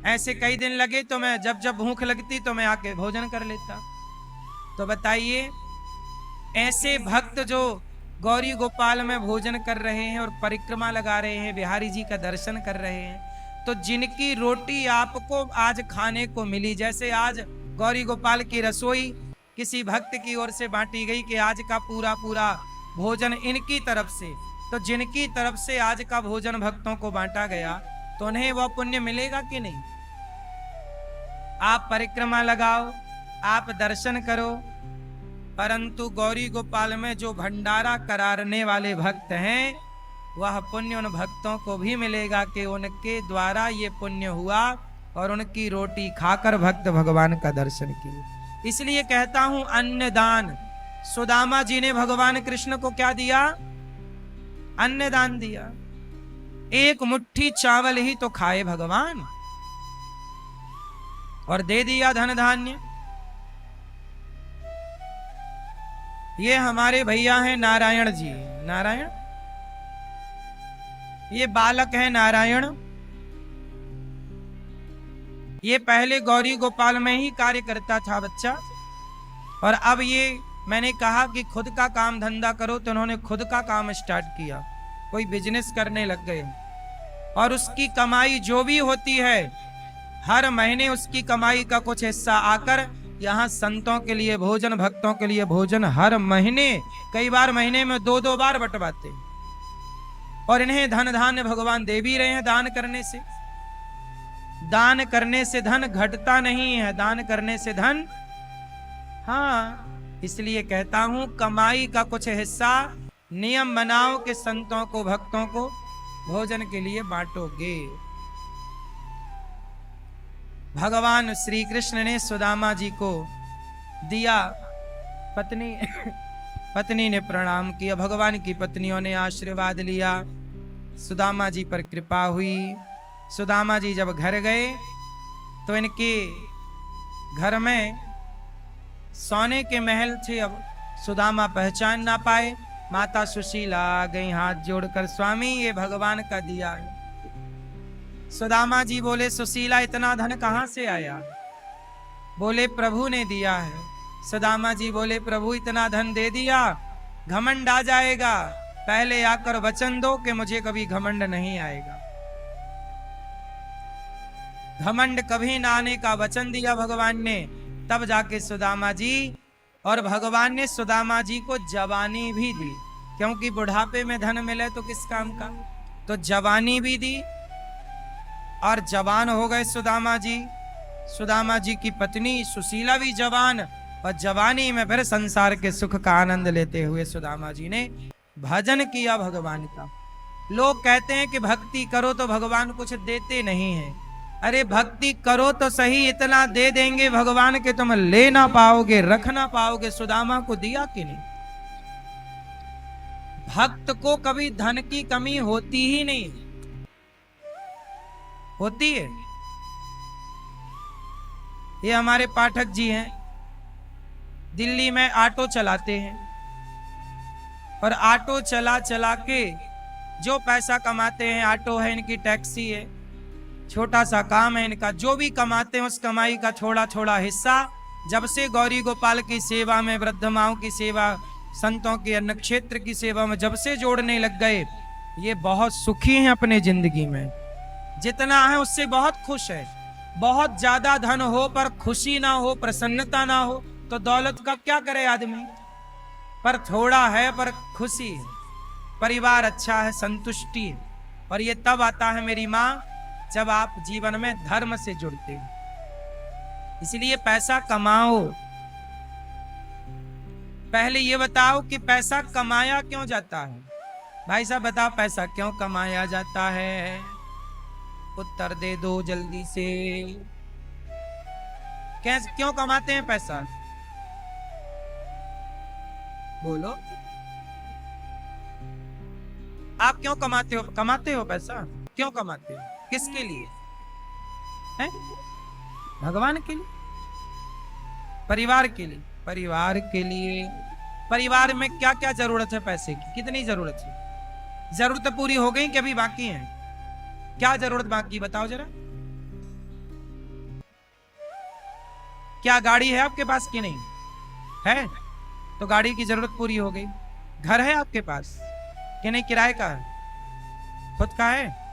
ऐसे कई दिन लगे तो मैं जब जब भूख लगती तो मैं आके भोजन कर लेता। तो बताइए, ऐसे भक्त जो गौरी गोपाल में भोजन कर रहे हैं और परिक्रमा लगा रहे हैं, बिहारी जी का दर्शन कर रहे हैं, तो जिनकी रोटी आपको आज खाने को मिली, जैसे आज गौरी गोपाल की रसोई किसी भक्त की ओर से बांटी गई कि आज का पूरा पूरा भोजन इनकी तरफ से, तो जिनकी तरफ से आज का भोजन भक्तों को बांटा गया तो उन्हें वह पुण्य मिलेगा कि नहीं? आप परिक्रमा लगाओ, आप दर्शन करो, परंतु गौरी गोपाल में जो भंडारा कराने वाले भक्त हैं वह पुण्य उन भक्तों को भी मिलेगा कि उनके द्वारा ये पुण्य हुआ और उनकी रोटी खाकर भक्त भगवान का दर्शन किए। इसलिए कहता हूं अन्नदान। सुदामा जी ने भगवान कृष्ण को क्या दिया? अन्नदान दिया। एक मुट्ठी चावल ही तो खाए भगवान और दे दिया धन धान्य। ये हमारे भैया हैं नारायण जी। नारायण, ये बालक है नारायण। ये पहले गौरी गोपाल में ही कार्य करता था बच्चा, और अब ये मैंने कहा कि खुद का काम धंधा करो तो उन्होंने खुद का काम स्टार्ट किया, कोई बिजनेस करने लग गए। और उसकी कमाई जो भी होती है हर महीने उसकी कमाई का कुछ हिस्सा आकर यहाँ संतों के लिए भोजन, भक्तों के लिए भोजन हर महीने, कई बार महीने में 2-2 बार बंटवाते। और इन्हें धन धान्य भगवान दे भी रहे हैं। दान करने से, दान करने से धन घटता नहीं है, दान करने से धन, हाँ, इसलिए कहता हूं कमाई का कुछ हिस्सा नियम बनाओ कि संतों को, भक्तों को भोजन के लिए बांटोगे। भगवान श्री कृष्ण ने सुदामा जी को दिया। पत्नी ने प्रणाम किया, भगवान की पत्नियों ने आशीर्वाद लिया, सुदामा जी पर कृपा हुई। सुदामा जी जब घर गए तो इनके घर में सोने के महल थे। अब सुदामा पहचान ना पाए। माता सुशीला आ गई हाथ जोड़कर, स्वामी ये भगवान का दिया है। सुदामा जी बोले, सुशीला इतना धन कहां से आया? बोले, प्रभु ने दिया है। सुदामा जी बोले, प्रभु इतना धन दे दिया, घमंड आ जाएगा, पहले आकर वचन दो कि मुझे कभी घमंड नहीं आएगा। घमंड कभी ना आने का वचन दिया भगवान ने। तब जाके सुदामा जी, और भगवान ने सुदामा जी को जवानी भी दी, क्योंकि बुढ़ापे में धन मिले तो किस काम का। तो जवानी भी दी और जवान हो गए सुदामा जी। सुदामा जी की पत्नी सुशीला भी जवान, और जवानी में फिर संसार के सुख का आनंद लेते हुए सुदामा जी ने भजन किया भगवान का। लोग कहते हैं कि भक्ति करो तो भगवान कुछ देते नहीं है। अरे भक्ति करो तो सही, इतना दे देंगे भगवान के तुम ले ना पाओगे, रख ना पाओगे। सुदामा को दिया कि नहीं? भक्त को कभी धन की कमी होती ही नहीं। होती है? ये हमारे पाठक जी हैं, दिल्ली में ऑटो चलाते हैं, और ऑटो चला चला के जो पैसा कमाते हैं, ऑटो है इनकी, टैक्सी है, छोटा सा काम है इनका, जो भी कमाते हैं उस कमाई का थोड़ा थोड़ा हिस्सा जब से गौरी गोपाल की सेवा में, वृद्ध माओं की सेवा, संतों की अन्न क्षेत्र की सेवा में जब से जोड़ने लग गए, ये बहुत सुखी हैं अपने जिंदगी में। जितना है उससे बहुत खुश है। बहुत ज्यादा धन हो पर खुशी ना हो, प्रसन्नता ना हो, तो दौलत का क्या करे आदमी। पर थोड़ा है पर खुशी है, परिवार अच्छा है, संतुष्टि है। और ये तब आता है मेरी माँ जब आप जीवन में धर्म से जुड़ते हो। इसलिए पैसा कमाओ। पहले ये बताओ कि पैसा कमाया क्यों जाता है? भाई साहब बताओ, पैसा क्यों कमाया जाता है? उत्तर दे दो जल्दी से। कैसे, क्यों कमाते हैं पैसा? बोलो, आप क्यों कमाते हो? कमाते हो पैसा, क्यों कमाते हो? किसके लिए है? भगवान के लिए? परिवार के लिए? परिवार के लिए। परिवार में क्या क्या जरूरत है पैसे की? कितनी जरूरत है? जरूरत पूरी हो गई कि अभी बाकी है? क्या जरूरत बाकी बताओ जरा। क्या गाड़ी है आपके पास कि नहीं है? तो गाड़ी की जरूरत पूरी हो गई। घर है आपके पास कि नहीं? किराए का है? खुद का है?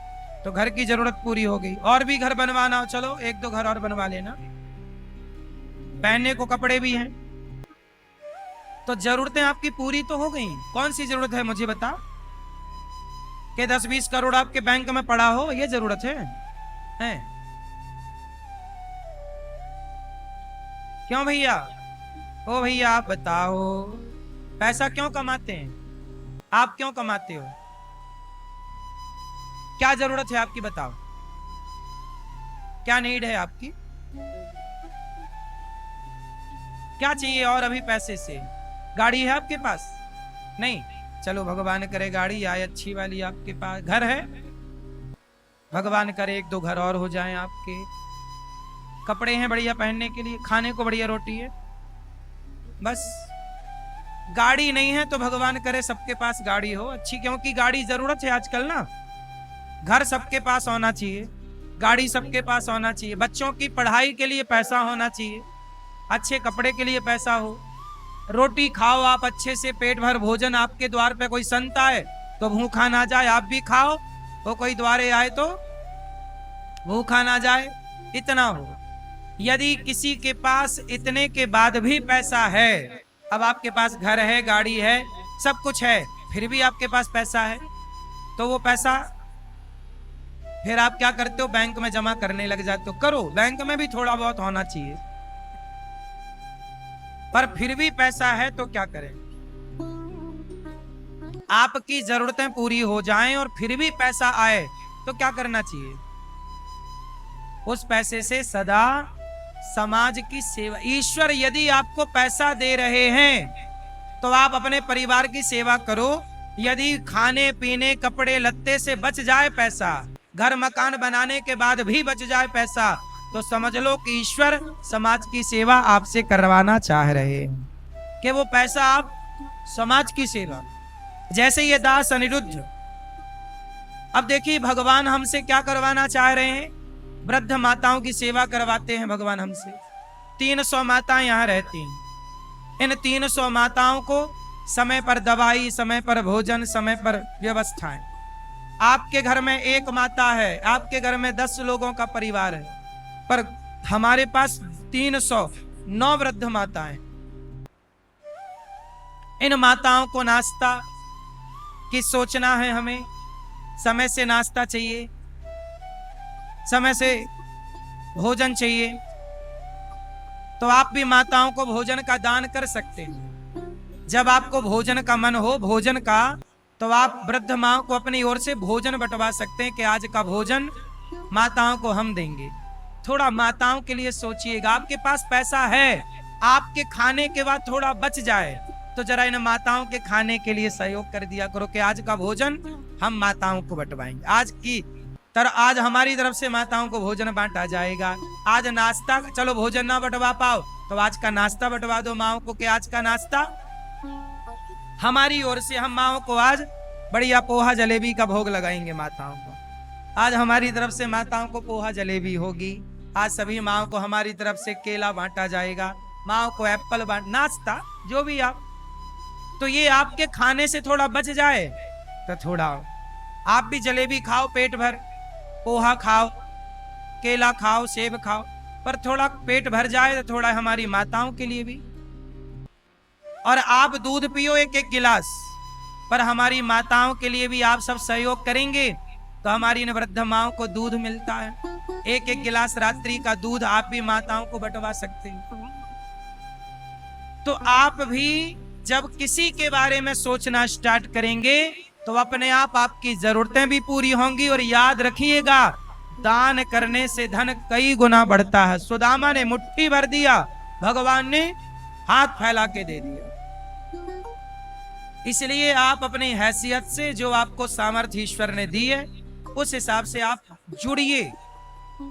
तो घर की जरूरत पूरी हो गई। और भी घर बनवाना हो, चलो एक दो घर और बनवा लेना। पहनने को कपड़े भी हैं, तो जरूरतें आपकी पूरी तो हो गई। कौन सी जरूरत है मुझे बता? कि 10-20 करोड़ आपके बैंक में पड़ा हो, ये जरूरत है? क्यों भैया? ओ भैया आप बताओ, पैसा क्यों कमाते हैं? आप क्यों कमाते हो? क्या जरूरत है आपकी बताओ? क्या नीड है आपकी? क्या चाहिए और अभी पैसे से? गाड़ी है आपके पास? नहीं, चलो भगवान करे गाड़ी आए अच्छी वाली आपके पास। घर है? भगवान करे एक दो घर और हो जाएं आपके। कपड़े हैं बढ़िया पहनने के लिए, खाने को बढ़िया रोटी है, बस। गाड़ी नहीं है तो भगवान करे सबके पास गाड़ी हो अच्छी, क्योंकि गाड़ी जरूरत है आजकल ना। घर सबके पास होना चाहिए, गाड़ी सबके पास होना चाहिए, बच्चों की पढ़ाई के लिए पैसा होना चाहिए, अच्छे कपड़े के लिए पैसा हो, रोटी खाओ आप अच्छे से, पेट भर भोजन। आपके द्वार पे कोई संत आए तो भूखा ना जाए, आप भी खाओ, तो कोई द्वारे आए तो भूखा ना जाए, इतना हो। यदि किसी के पास इतने के बाद भी पैसा है, अब आपके पास घर है, गाड़ी है, सब कुछ है, फिर भी आपके पास पैसा है, तो वो पैसा फिर आप क्या करते हो? बैंक में जमा करने लग जाते हो। करो, बैंक में भी थोड़ा बहुत होना चाहिए, पर फिर भी पैसा है तो क्या करें? आपकी जरूरतें पूरी हो जाएं और फिर भी पैसा आए तो क्या करना चाहिए? उस पैसे से सदा समाज की सेवा। ईश्वर यदि आपको पैसा दे रहे हैं तो आप अपने परिवार की सेवा करो। यदि खाने पीने कपड़े लत्ते से बच जाए पैसा, घर मकान बनाने के बाद भी बच जाए पैसा, तो समझ लो कि ईश्वर समाज की सेवा आपसे करवाना चाह रहे हैं, कि वो पैसा आप समाज की सेवा। जैसे ये दास अनिरुद्ध, अब देखिए भगवान हमसे क्या करवाना चाह रहे हैं, वृद्ध माताओं की सेवा करवाते हैं भगवान हमसे। 300 माताएं यहाँ रहती हैं। इन 300 माताओं को समय पर दवाई, समय पर भोजन, समय पर व्यवस्थाएं। आपके घर में एक माता है, आपके घर में 10 लोगों का परिवार है, पर हमारे पास 309 वृद्ध माताएं। इन माताओं को नाश्ता की सोचना है, हमें समय से नाश्ता चाहिए, समय से भोजन चाहिए। तो आप भी माताओं को भोजन का दान कर सकते हैं। जब आपको भोजन का मन हो, भोजन का, तो आप वृद्ध माओं को अपनी ओर से भोजन बंटवा सकते हैं कि आज का भोजन माताओं को हम देंगे। थोड़ा माताओं के लिए सोचिएगा। आपके पास पैसा है, आपके खाने के बाद थोड़ा बच जाए तो जरा इन माताओं के खाने के लिए सहयोग कर दिया करो कि आज का भोजन हम माताओं को बंटवाएंगे। आज हमारी तरफ से माताओं को भोजन बांटा जाएगा। आज नाश्ता, चलो भोजन ना बंटवा पाओ तो आज का नाश्ता बंटवा दो माओं को, कि आज का नाश्ता हमारी ओर से हम माओं को आज बढ़िया पोहा जलेबी का भोग लगाएंगे माताओं को। आज हमारी तरफ से माताओं को पोहा जलेबी होगी। आज सभी माओं को हमारी तरफ से केला बांटा जाएगा, माओं को एप्पल नाश्ता जो भी आप। तो ये आपके खाने से थोड़ा बच जाए तो थोड़ा आप भी जलेबी खाओ पेट भर, पोहा खाओ, केला खाओ, सेब खाओ, पर थोड़ा पेट भर जाए तो थोड़ा हमारी माताओं के लिए भी। और आप दूध पियो 1-1 गिलास, पर हमारी माताओं के लिए भी आप सब सहयोग करेंगे तो हमारी इन वृद्ध माओं को दूध मिलता है। 1-1 गिलास रात्रि का दूध आप भी माताओं को बंटवा सकते हैं। तो आप भी जब किसी के बारे में सोचना स्टार्ट करेंगे तो अपने आप आपकी जरूरतें भी पूरी होंगी। और याद रखिएगा, दान करने से धन कई गुना बढ़ता है। सुदामा ने मुट्ठी भर दिया, भगवान ने हाथ फैला के दे दिया। इसलिए आप अपनी हैसियत से, जो आपको सामर्थ्य ईश्वर ने दी है, उस हिसाब से आप जुड़िए।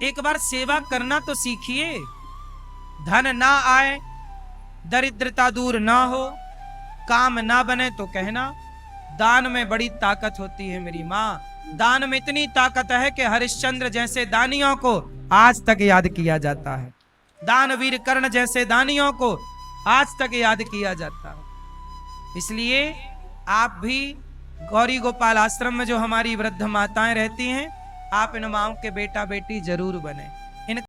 एक बार सेवा करना तो सीखिए। धन ना आए, दरिद्रता दूर ना हो, काम ना बने तो कहना दान में बड़ी ताकत होती है मेरी माँ। दान में इतनी ताकत है कि हरिश्चंद्र जैसे दानियों को आज तक याद किया जाता है। दानवीर कर्ण जैसे दानियों को आज तक याद किया जाता है। इसलिए आप भी गौरी गोपाल आश्रम में जो हमारी वृद्ध माताएं रहती हैं, आप इन माओं के बेटा बेटी जरूर बने।